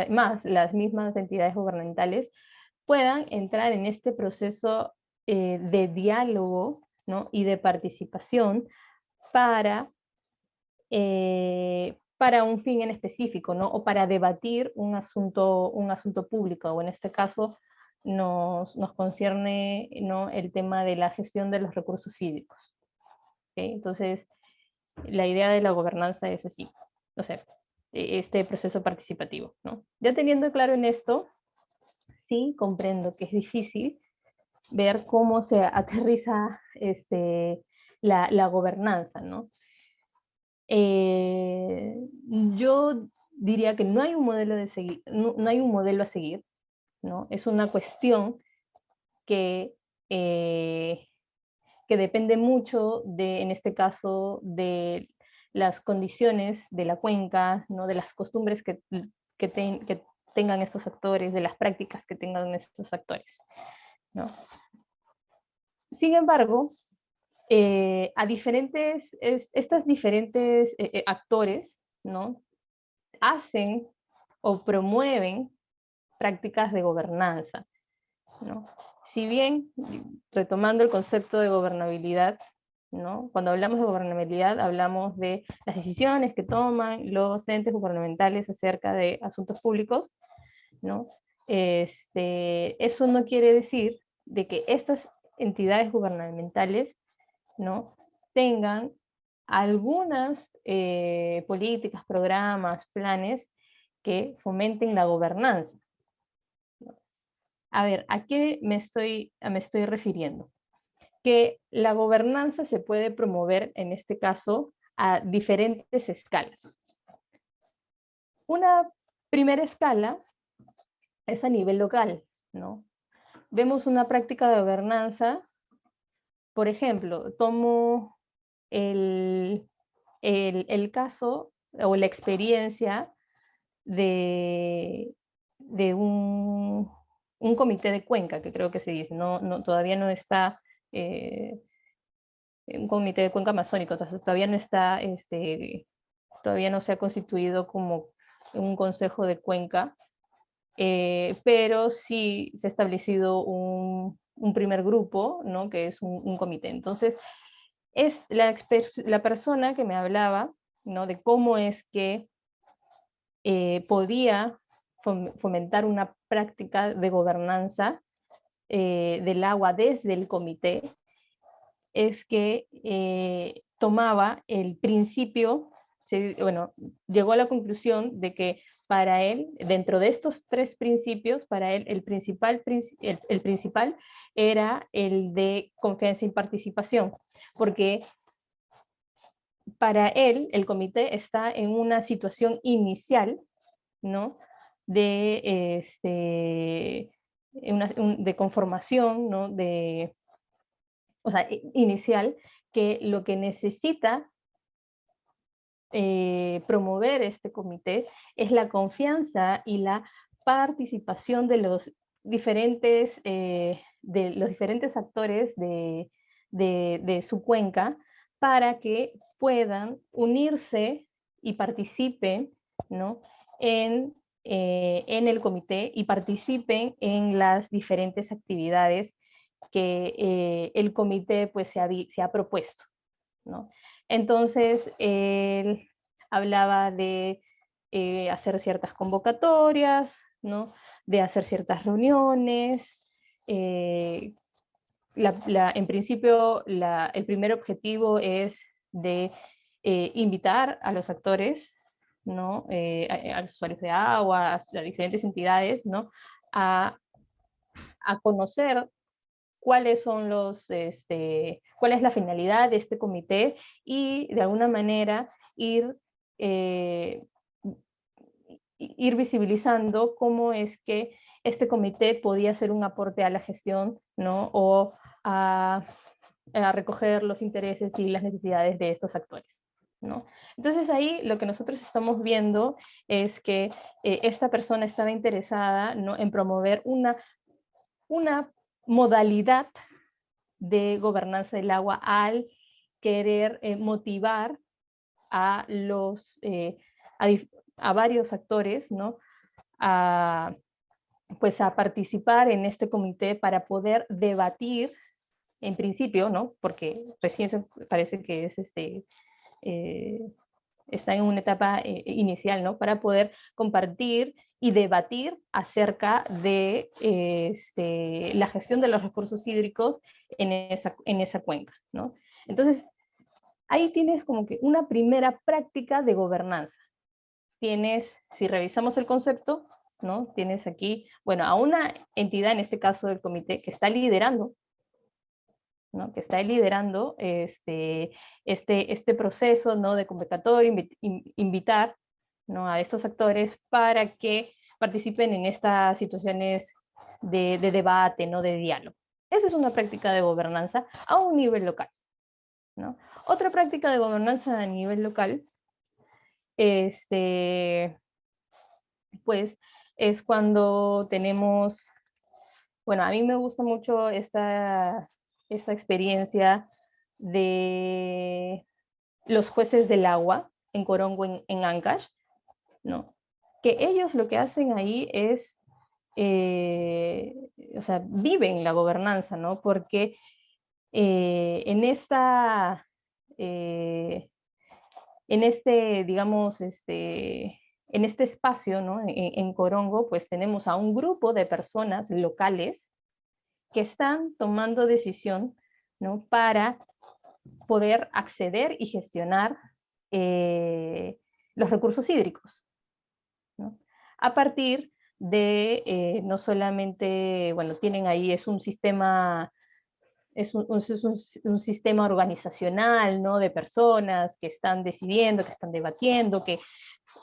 más las mismas entidades gubernamentales puedan entrar en este proceso de diálogo, ¿no? y de participación para un fin en específico, ¿no? o para debatir un asunto público, o en este caso nos concierne, ¿no? el tema de la gestión de los recursos hídricos. ¿Okay? Entonces, la idea de la gobernanza es así, o sea, este proceso participativo, ¿no? Ya teniendo claro en esto, sí comprendo que es difícil ver cómo se aterriza la gobernanza, ¿no? Yo diría que no hay un modelo no hay un modelo a seguir, ¿no? Es una cuestión que, eh, que depende mucho de, en este caso, de las condiciones de la cuenca, ¿no? De las costumbres que tengan estos actores, de las prácticas que tengan estos actores, ¿no? Sin embargo, estas diferentes actores, ¿no? hacen o promueven prácticas de gobernanza, ¿no? Si bien, retomando el concepto de gobernabilidad, ¿no? Cuando hablamos de gobernabilidad hablamos de las decisiones que toman los entes gubernamentales acerca de asuntos públicos, ¿no? Eso no quiere decir de que estas entidades gubernamentales, ¿no? tengan algunas políticas, programas, planes que fomenten la gobernanza. A ver, ¿a qué me estoy refiriendo? Que la gobernanza se puede promover, en este caso, a diferentes escalas. Una primera escala es a nivel local, ¿no? Vemos una práctica de gobernanza, por ejemplo, tomo el caso o la experiencia de un comité de cuenca, que creo que se dice, todavía no está un comité de cuenca amazónico, entonces todavía no está, todavía no se ha constituido como un consejo de cuenca, pero sí se ha establecido un primer grupo, ¿no? que es un comité. Entonces, es la persona que me hablaba, ¿no? de cómo es que podía fomentar una práctica de gobernanza del agua desde el comité, es que tomaba el principio, bueno, llegó a la conclusión de que para él, dentro de estos 3 principios, para él el principal era el de confianza y participación, porque para él el comité está en una situación inicial, ¿no? De, de conformación, ¿no? O sea, inicial, que lo que necesita promover este comité es la confianza y la participación de los diferentes actores de su cuenca para que puedan unirse y participen, ¿no? en el comité y participen en las diferentes actividades que el comité pues, se ha propuesto, ¿no? Entonces, él hablaba de hacer ciertas convocatorias, ¿no? De hacer ciertas reuniones. En principio, el primer objetivo es de invitar a los actores, ¿no? A los usuarios de agua, a diferentes entidades, ¿no? A conocer cuáles son cuál es la finalidad de este comité y de alguna manera ir visibilizando cómo es que este comité podía hacer un aporte a la gestión, ¿no? O a recoger los intereses y las necesidades de estos actores, ¿no? Entonces ahí lo que nosotros estamos viendo es que esta persona estaba interesada, ¿no? En promover una modalidad de gobernanza del agua al querer motivar a varios actores, ¿no? Pues a participar en este comité para poder debatir, en principio, ¿no? Porque recién parece que es está en una etapa inicial, ¿no? Para poder compartir y debatir acerca de la gestión de los recursos hídricos en esa cuenca, ¿no? Entonces, ahí tienes como que una primera práctica de gobernanza. Tienes, si revisamos el concepto, ¿no? Tienes aquí, bueno, a una entidad, en este caso el comité, que está liderando, ¿no? Que está liderando este proceso, ¿no? De convocatoria, invitar, ¿no? A estos actores para que participen en estas situaciones de debate, ¿no? De diálogo. Esa es una práctica de gobernanza a un nivel local, ¿no? Otra práctica de gobernanza a nivel local, pues, es cuando tenemos, bueno, a mí me gusta mucho esta experiencia de los jueces del agua en Corongo, en Ancash, ¿no? Que ellos lo que hacen ahí es, o sea, viven la gobernanza, ¿no? Porque en digamos, en este espacio, ¿no? En Corongo, pues tenemos a un grupo de personas locales que están tomando decisión, ¿no? Para poder acceder y gestionar los recursos hídricos, ¿no? A partir de no solamente, bueno, tienen ahí, es un sistema, es un sistema organizacional, ¿no? De personas que están decidiendo, que están debatiendo, que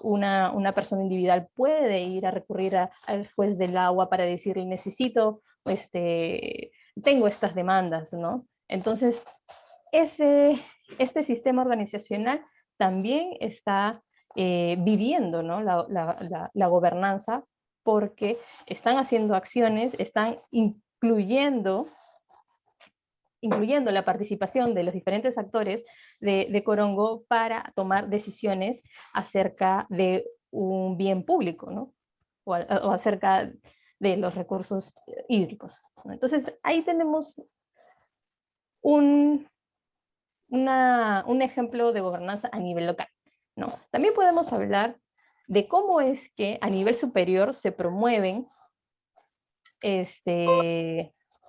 una persona individual puede ir a recurrir al juez del agua para decirle necesito, tengo estas demandas, ¿no? Entonces, este sistema organizacional también está viviendo, ¿no? la gobernanza, porque están haciendo acciones, están incluyendo la participación de los diferentes actores de Corongo para tomar decisiones acerca de un bien público, ¿no? O acerca de los recursos hídricos, ¿no? Entonces, ahí tenemos un ejemplo de gobernanza a nivel local, ¿no? También podemos hablar de cómo es que a nivel superior se promueven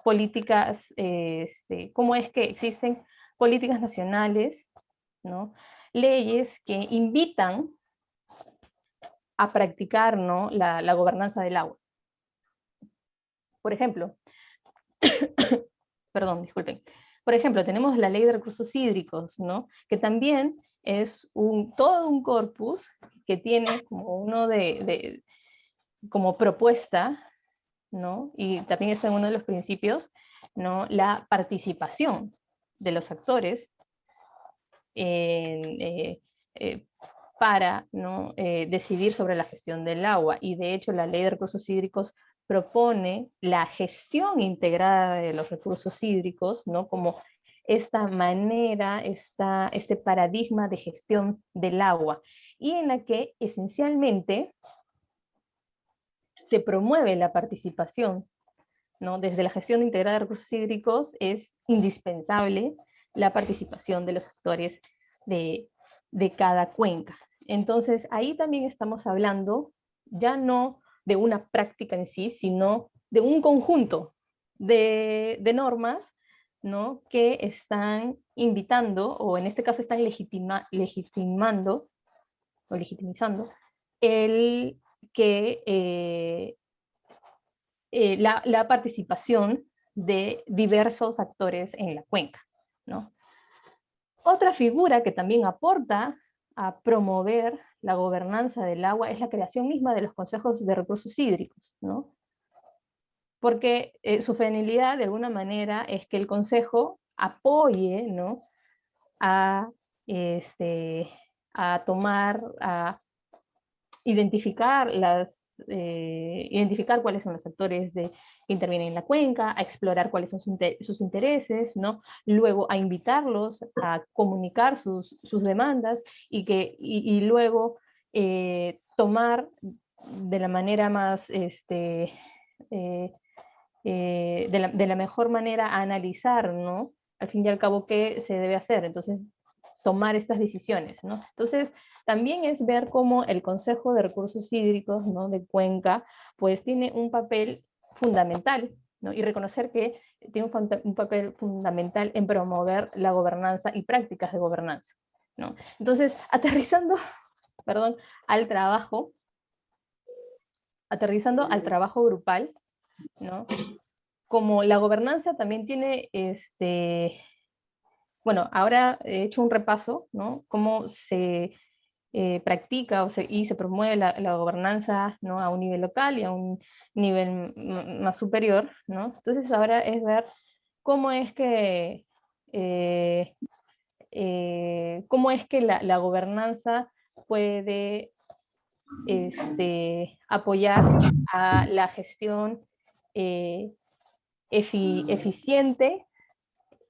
políticas, cómo es que existen políticas nacionales, ¿no? Leyes que invitan a practicar, ¿no?, la gobernanza del agua. Por ejemplo, perdón, disculpen. Por ejemplo, tenemos la Ley de Recursos Hídricos, ¿no?, que también es todo un corpus que tiene como como propuesta, ¿no?, y también es uno de los principios, ¿no?, la participación de los actores en, para, ¿no?, decidir sobre la gestión del agua. Y de hecho la Ley de Recursos Hídricos propone la gestión integrada de los recursos hídricos, ¿no?, como esta manera, este paradigma de gestión del agua, y en la que esencialmente se promueve la participación, ¿no? Desde la gestión integrada de recursos hídricos es indispensable la participación de los actores de cada cuenca. Entonces, ahí también estamos hablando ya no de una práctica en sí, sino de un conjunto de normas, ¿no?, que están invitando, o en este caso están legitimando o legitimizando el que la participación de diversos actores en la cuenca, ¿no? Otra figura que también aporta a promover la gobernanza del agua es la creación misma de los consejos de recursos hídricos, ¿no? Porque su finalidad, de alguna manera, es que el consejo apoye, ¿no?, a, a tomar, a identificar identificar cuáles son los actores que intervienen en la cuenca, a explorar cuáles son sus intereses, ¿no? Luego a invitarlos a comunicar sus demandas y luego tomar de la manera más, de la mejor manera a analizar, ¿no?, al fin y al cabo, qué se debe hacer. Entonces, tomar estas decisiones, ¿no? Entonces, también es ver cómo el Consejo de Recursos Hídricos, ¿no?, de Cuenca, pues tiene un papel fundamental, ¿no?, y reconocer que tiene un papel fundamental en promover la gobernanza y prácticas de gobernanza, ¿no? Entonces, perdón, aterrizando al trabajo grupal, ¿no?, como la gobernanza también tiene, bueno, ahora he hecho un repaso, ¿no?, cómo se practica y se promueve la gobernanza, ¿no?, a un nivel local y a un nivel más superior, ¿no? Entonces ahora es ver cómo es que, la gobernanza puede apoyar a la gestión eficiente,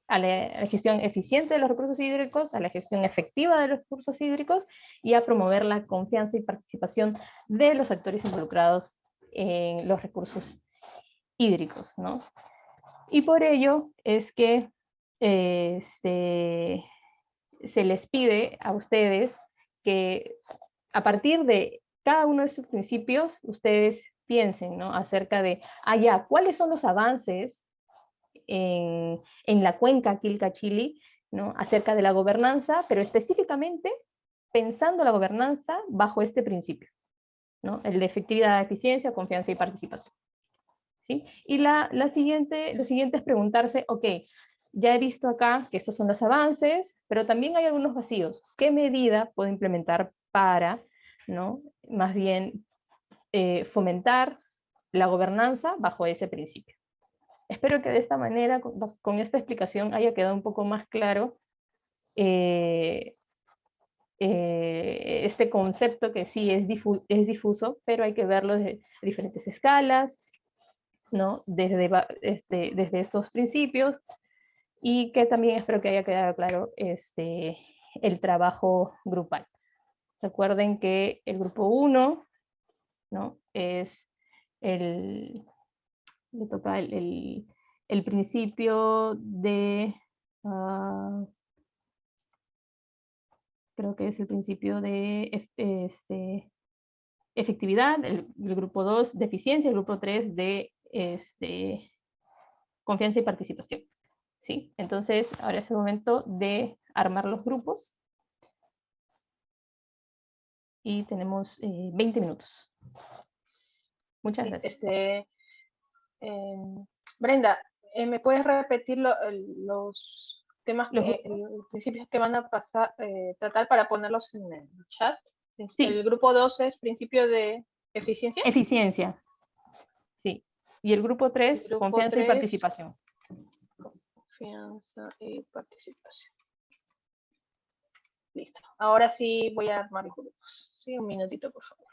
a la gestión eficiente de los recursos hídricos, a la gestión efectiva de los recursos hídricos y a promover la confianza y participación de los actores involucrados en los recursos hídricos, ¿no? Y por ello es que se les pide a ustedes que a partir de cada uno de sus principios, ustedes piensen, ¿no?, acerca de, ¿cuáles son los avances en la cuenca Quilca-Chili, ¿no?, acerca de la gobernanza, pero específicamente pensando la gobernanza bajo este principio, ¿no?, el de efectividad, eficiencia, confianza y participación, ¿sí? Y lo siguiente es preguntarse, ok, ya he visto acá que estos son los avances, pero también hay algunos vacíos. ¿Qué medida puedo implementar para, ¿no?, más bien fomentar la gobernanza bajo ese principio? Espero que de esta manera, con esta explicación, haya quedado un poco más claro este concepto que sí es difuso, pero hay que verlo de diferentes escalas, ¿no?, desde estos principios, y que también espero que haya quedado claro el trabajo grupal. Recuerden que el grupo 1, ¿no?, es le toca el principio de, creo que es el principio de efectividad, el grupo 2 de eficiencia, el grupo 3 de confianza y participación. ¿Sí? Entonces, ahora es el momento de armar los grupos. Y tenemos 20 minutos. Muchas gracias. Brenda, ¿me puedes repetir los temas, los principios que van a tratar para ponerlos en el chat? Sí. El grupo 2 es principio de eficiencia. Eficiencia. Sí. Y el grupo 3, confianza y participación. Confianza y participación. Listo. Ahora sí voy a armar los grupos. Sí, un minutito, por favor.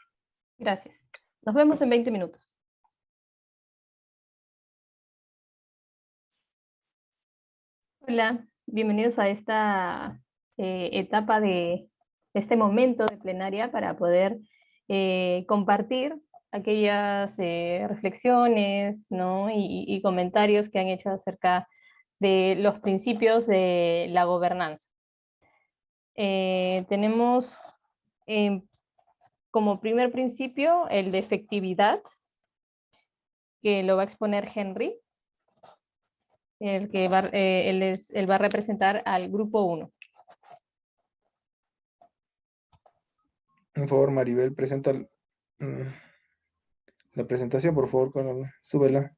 Gracias. Nos vemos en 20 minutos. Hola, bienvenidos a esta etapa de este momento de plenaria para poder compartir aquellas reflexiones, ¿no? y comentarios que han hecho acerca de los principios de la gobernanza. Tenemos como primer principio el de efectividad, que lo va a exponer Henry. Él va a representar al grupo 1. Por favor, Maribel, presenta la presentación, por favor, súbela.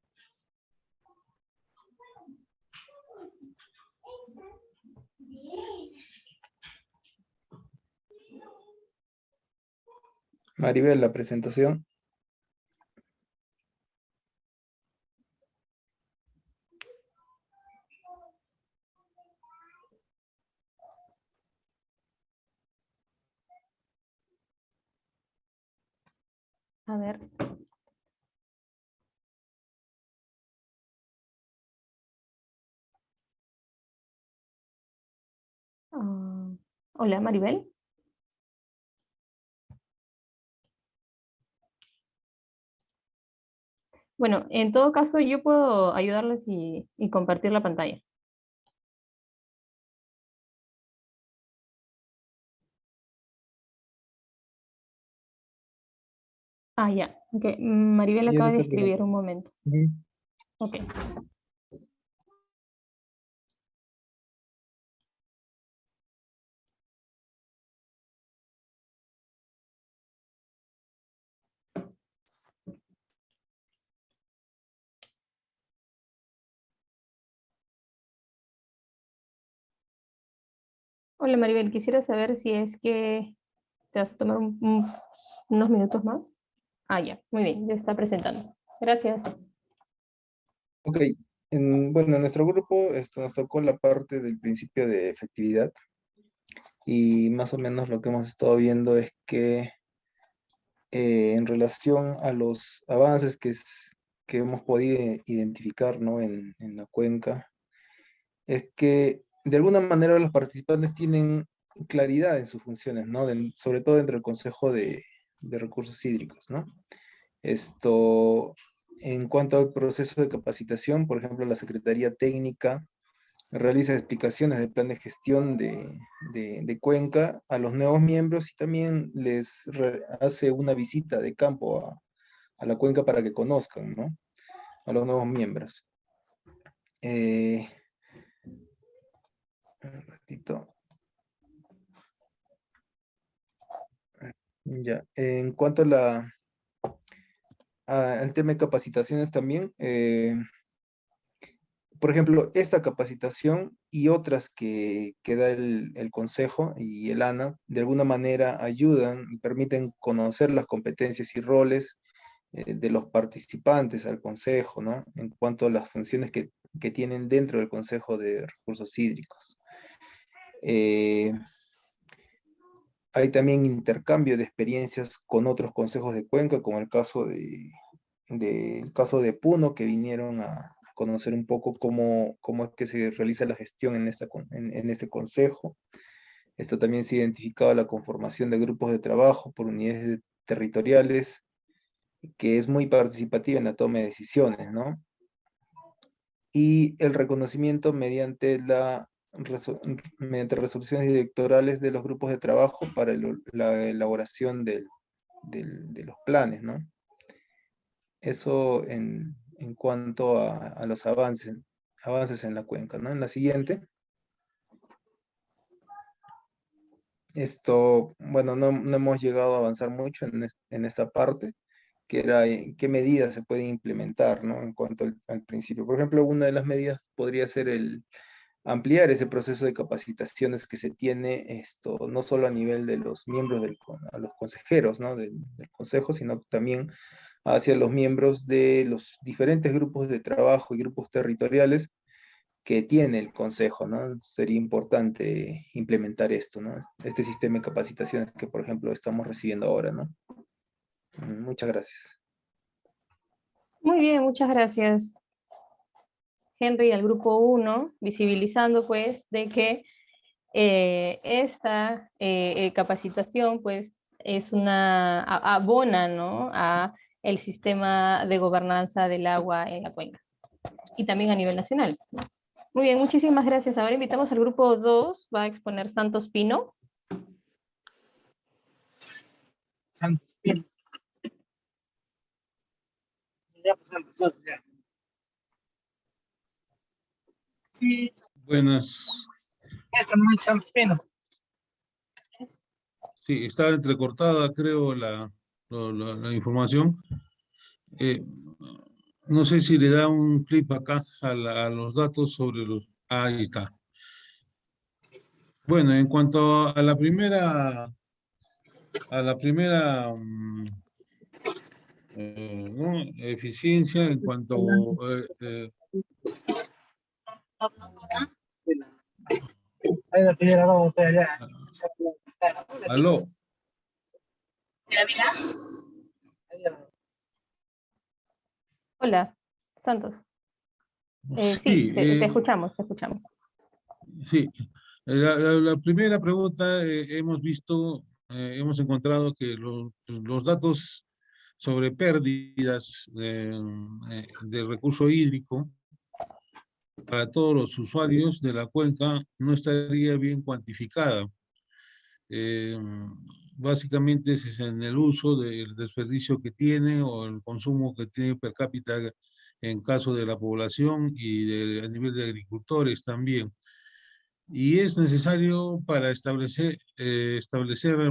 Maribel, la presentación. A ver. Hola, Maribel. Bueno, en todo caso yo puedo ayudarles y compartir la pantalla. Ya. Okay. Maribel acaba de escribir un momento. Ok. Hola Maribel, quisiera saber si es que te vas a tomar unos minutos más. Ya, muy bien, ya está presentando. Gracias. Ok, bueno, en nuestro grupo nos tocó la parte del principio de efectividad y más o menos lo que hemos estado viendo es que en relación a los avances que hemos podido identificar, ¿no? en la cuenca, es que de alguna manera los participantes tienen claridad en sus funciones, ¿no? Sobre todo dentro del Consejo de Recursos Hídricos, ¿no? En cuanto al proceso de capacitación, por ejemplo, la Secretaría Técnica realiza explicaciones del plan de gestión de Cuenca a los nuevos miembros y también les hace una visita de campo a la Cuenca para que conozcan, ¿no? A los nuevos miembros. Un ratito. Ya, en cuanto al tema de capacitaciones también, por ejemplo, esta capacitación y otras que da el Consejo y el ANA, de alguna manera ayudan y permiten conocer las competencias y roles de los participantes al Consejo, ¿no? En cuanto a las funciones que tienen dentro del Consejo de Recursos Hídricos. Hay también intercambio de experiencias con otros consejos de Cuenca, como el caso de Puno, que vinieron a conocer un poco cómo es que se realiza la gestión en este consejo. Esto también se ha identificado la conformación de grupos de trabajo por unidades territoriales, que es muy participativa en la toma de decisiones, ¿no? Y el reconocimiento mediante resoluciones directorales de los grupos de trabajo para la elaboración del de los planes, ¿no? Eso en cuanto a los avances en la cuenca, ¿no? En la siguiente. Esto, bueno, no hemos llegado a avanzar mucho en esta parte, que era qué medidas se pueden implementar, ¿no? En cuanto al principio. Por ejemplo, una de las medidas podría ser el ampliar ese proceso de capacitaciones que se tiene, esto, no solo a nivel de los miembros a los consejeros, ¿no? Del consejo, sino también hacia los miembros de los diferentes grupos de trabajo y grupos territoriales que tiene el consejo, ¿no? Sería importante implementar esto, ¿no? Este sistema de capacitaciones que, por ejemplo, estamos recibiendo ahora, ¿no? Muchas gracias. Muy bien, muchas gracias, Henry, al grupo 1, visibilizando pues de que esta capacitación pues es abona, ¿no? A el sistema de gobernanza del agua en la cuenca y también a nivel nacional, ¿no? Muy bien, muchísimas gracias. Ahora invitamos al grupo 2, va a exponer Santos Pino. Santos Pino. Ya pasamos, ya. Sí. Buenas. Esta no es Santos Pino. Sí, está entrecortada, creo, la información. No sé si le da un clip acá a los datos sobre los... Ahí está. Bueno, en cuanto a la primera... ¿no? Eficiencia, en cuanto... Ahí la primera vamos a allá. ¿Aló? Hola, Santos. Sí, Sí, te escuchamos, te escuchamos. Sí, la primera pregunta, hemos visto, hemos encontrado que los datos sobre pérdidas de recurso hídrico para todos los usuarios de la cuenca no estaría bien cuantificada. Básicamente es en el uso del desperdicio que tiene o el consumo que tiene per cápita en caso de la población y a nivel de agricultores también. Y es necesario para establecer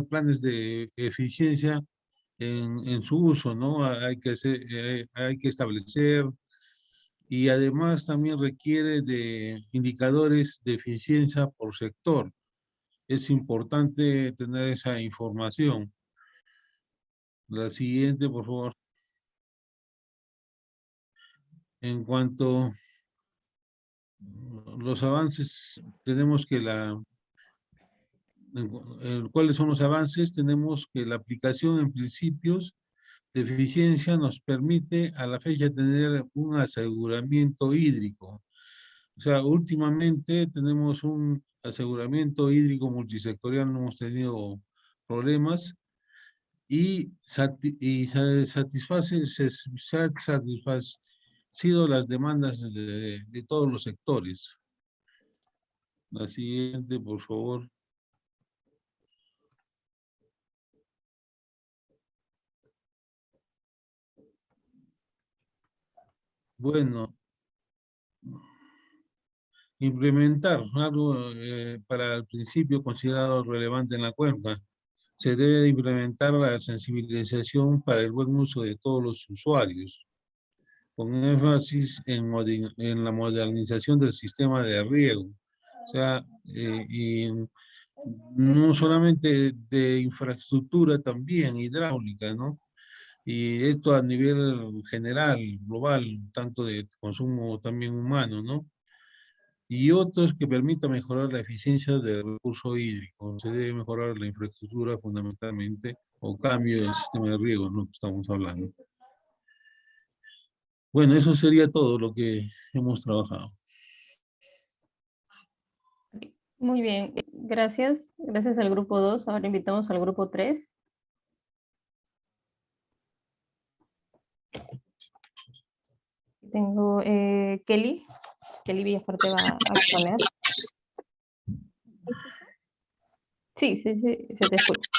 planes de eficiencia en su uso, ¿no? Hay que establecer y además también requiere de indicadores de eficiencia por sector. Es importante tener esa información. La siguiente, por favor. En cuanto a los avances, tenemos que ¿cuáles son los avances? Tenemos que la aplicación en principios de eficiencia nos permite a la fecha tener un aseguramiento hídrico. O sea, últimamente tenemos un aseguramiento hídrico multisectorial, no hemos tenido problemas y se han satisfacido las demandas de todos los sectores. La siguiente, por favor. Bueno, implementar algo para el principio considerado relevante en la cuenca. Se debe de implementar la sensibilización para el buen uso de todos los usuarios, con énfasis en la modernización del sistema de riego. O sea, y no solamente de infraestructura, también hidráulica, ¿no? Y esto a nivel general, global, tanto de consumo también humano, ¿no? Y otros que permita mejorar la eficiencia del recurso hídrico. Se debe mejorar la infraestructura fundamentalmente, o cambio del sistema de riego, ¿no? Que estamos hablando. Bueno, eso sería todo lo que hemos trabajado. Muy bien, gracias. Gracias al grupo 2. Ahora invitamos al grupo 3. Tengo Kelly. Kelly Villafuerte va a exponer. Sí, se te escucha.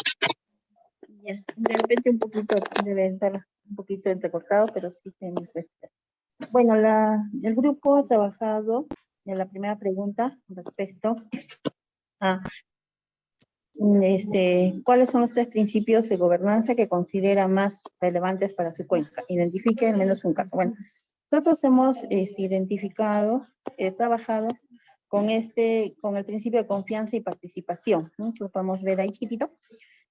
Ya, de repente un poquito, debe estar un poquito entrecortado, pero sí se me cuesta. Bueno, el grupo ha trabajado en la primera pregunta respecto a ¿cuáles son los 3 principios de gobernanza que considera más relevantes para su cuenca? Identifique al menos un caso. Bueno, nosotros hemos trabajado con el principio de confianza y participación, ¿no? Lo podemos ver ahí chiquito.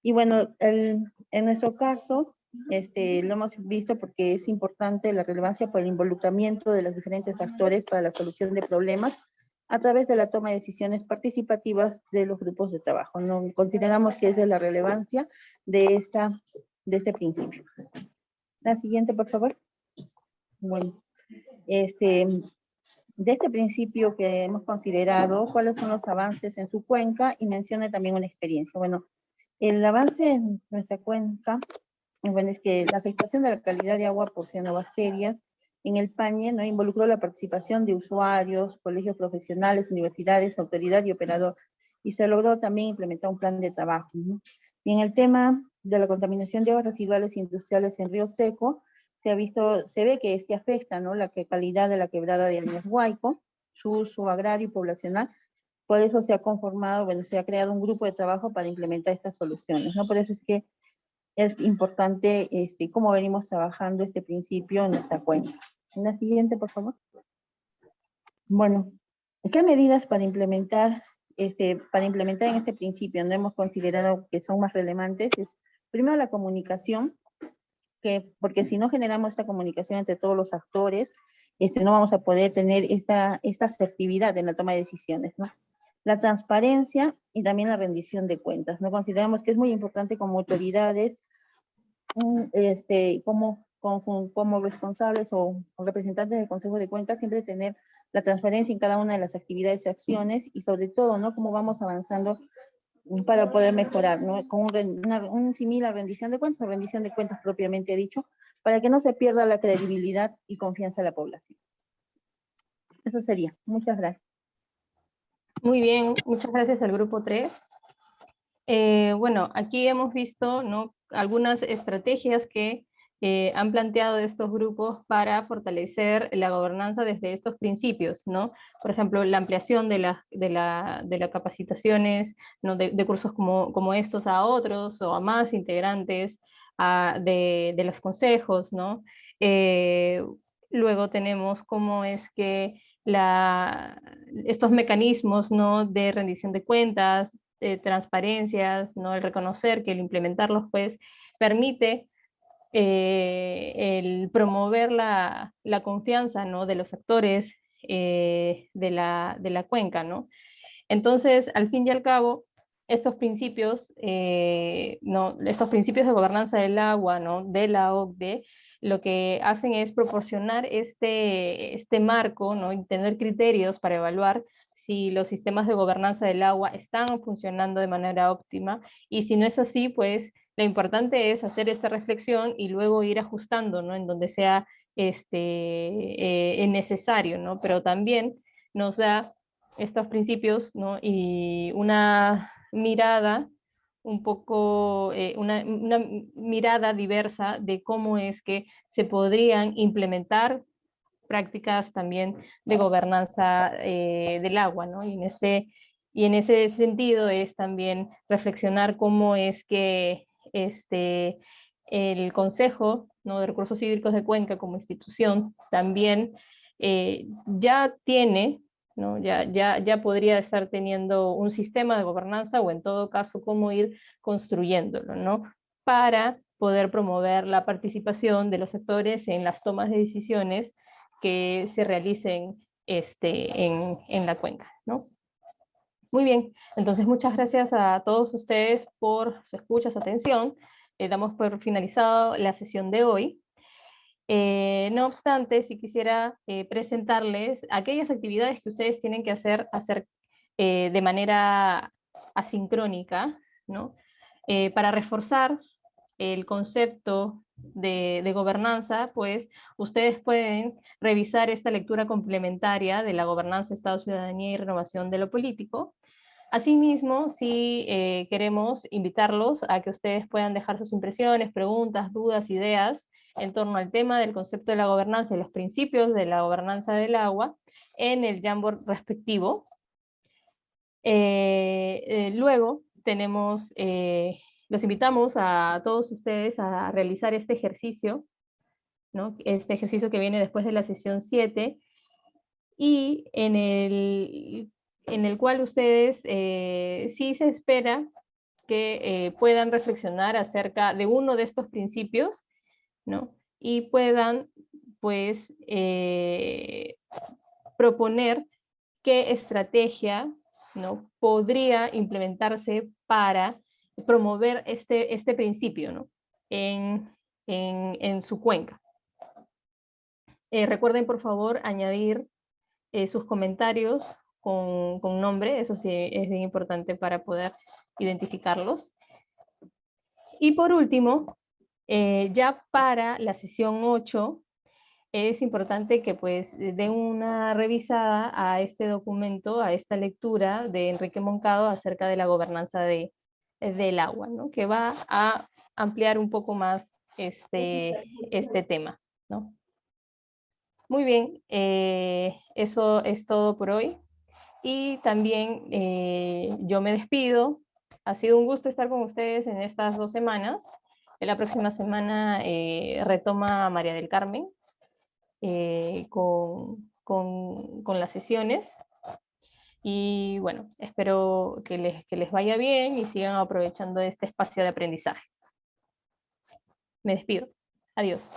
Y bueno, en nuestro caso, lo hemos visto porque es importante la relevancia por el involucramiento de los diferentes actores para la solución de problemas a través de la toma de decisiones participativas de los grupos de trabajo. ¿No? Consideramos que es de la relevancia de este principio. La siguiente, por favor. Bueno, de este principio que hemos considerado, ¿cuáles son los avances en su cuenca? Y menciona también una experiencia. Bueno, el avance en nuestra cuenca, bueno, es que la afectación de la calidad de agua por cianobacterias en el Pañe, ¿no? Involucró la participación de usuarios, colegios profesionales, universidades, autoridad y operador, y se logró también implementar un plan de trabajo, ¿no? Y en el tema de la contaminación de aguas residuales industriales en Río Seco, se ve que afecta, ¿no? La calidad de la quebrada de Añas Huayco, su uso agrario y poblacional. Por eso se ha conformado, bueno, se ha creado un grupo de trabajo para implementar estas soluciones, ¿no? Por eso es que es importante cómo venimos trabajando este principio en nuestra cuenca. En la siguiente, por favor. Bueno, ¿qué medidas para implementar en este principio no hemos considerado que son más relevantes? Es, primero, la comunicación, porque si no generamos esta comunicación entre todos los actores, no vamos a poder tener esta asertividad en la toma de decisiones, ¿no? La transparencia y también la rendición de cuentas, ¿no? Consideramos que es muy importante como autoridades, como responsables o representantes del Consejo de Cuentas, siempre tener la transparencia en cada una de las actividades y acciones, y sobre todo, ¿no? Cómo vamos avanzando para poder mejorar, ¿no? Con un similar rendición de cuentas, o rendición de cuentas propiamente dicho, para que no se pierda la credibilidad y confianza de la población. Eso sería. Muchas gracias. Muy bien, muchas gracias al grupo 3. Bueno, aquí hemos visto, ¿no? Algunas estrategias que han planteado estos grupos para fortalecer la gobernanza desde estos principios, ¿no? Por ejemplo, la ampliación de las capacitaciones, ¿no? de cursos como estos a otros o a más integrantes de los consejos, ¿no? Luego tenemos cómo es que estos mecanismos, ¿no? de rendición de cuentas, transparencias, ¿no? El reconocer que el implementarlos pues permite el promover la confianza, ¿no? de los actores de la cuenca, ¿no? Entonces, al fin y al cabo, estos principios, ¿no? estos principios de gobernanza del agua, ¿no? de la OCDE, lo que hacen es proporcionar este marco, ¿no? y tener criterios para evaluar si los sistemas de gobernanza del agua están funcionando de manera óptima, y si no es así, pues lo importante es hacer esta reflexión y luego ir ajustando, ¿no? en donde sea necesario, ¿no? Pero también nos da estos principios, ¿no? y una mirada un poco, una mirada diversa de cómo es que se podrían implementar prácticas también de gobernanza del agua, ¿no? Y en ese sentido es también reflexionar cómo es que el Consejo, ¿no? de Recursos Hídricos de Cuenca como institución también ya tiene, ¿no? ya podría estar teniendo un sistema de gobernanza, o en todo caso cómo ir construyéndolo, ¿no? para poder promover la participación de los sectores en las tomas de decisiones que se realicen en la cuenca, ¿no? Muy bien, entonces muchas gracias a todos ustedes por su escucha, su atención. Damos por finalizado la sesión de hoy. No obstante, si quisiera presentarles aquellas actividades que ustedes tienen que hacer de manera asincrónica, ¿no? Para reforzar el concepto de gobernanza, pues ustedes pueden revisar esta lectura complementaria de la gobernanza, Estado, Ciudadanía y Renovación de lo Político, Asimismo, sí queremos invitarlos a que ustedes puedan dejar sus impresiones, preguntas, dudas, ideas en torno al tema del concepto de la gobernanza y los principios de la gobernanza del agua en el Jamboard respectivo. Luego tenemos, los invitamos a todos ustedes a realizar este ejercicio, ¿no? Este ejercicio que viene después de la sesión 7, y en el cual ustedes sí se espera que puedan reflexionar acerca de uno de estos principios, ¿no? Y puedan, pues, proponer qué estrategia, ¿no?, podría implementarse para promover este principio, ¿no?, en su cuenca. Recuerden, por favor, añadir sus comentarios con nombre, eso sí es bien importante para poder identificarlos. Y por último, ya para la sesión 8, es importante que pues den una revisada a este documento, a esta lectura de Enrique Moncado acerca de la gobernanza del agua, ¿no?, que va a ampliar un poco más este tema, ¿no? Muy bien, eso es todo por hoy. Y también yo me despido. Ha sido un gusto estar con ustedes en estas 2 semanas. En la próxima semana retoma María del Carmen con las sesiones. Y bueno, espero que les vaya bien y sigan aprovechando este espacio de aprendizaje. Me despido. Adiós.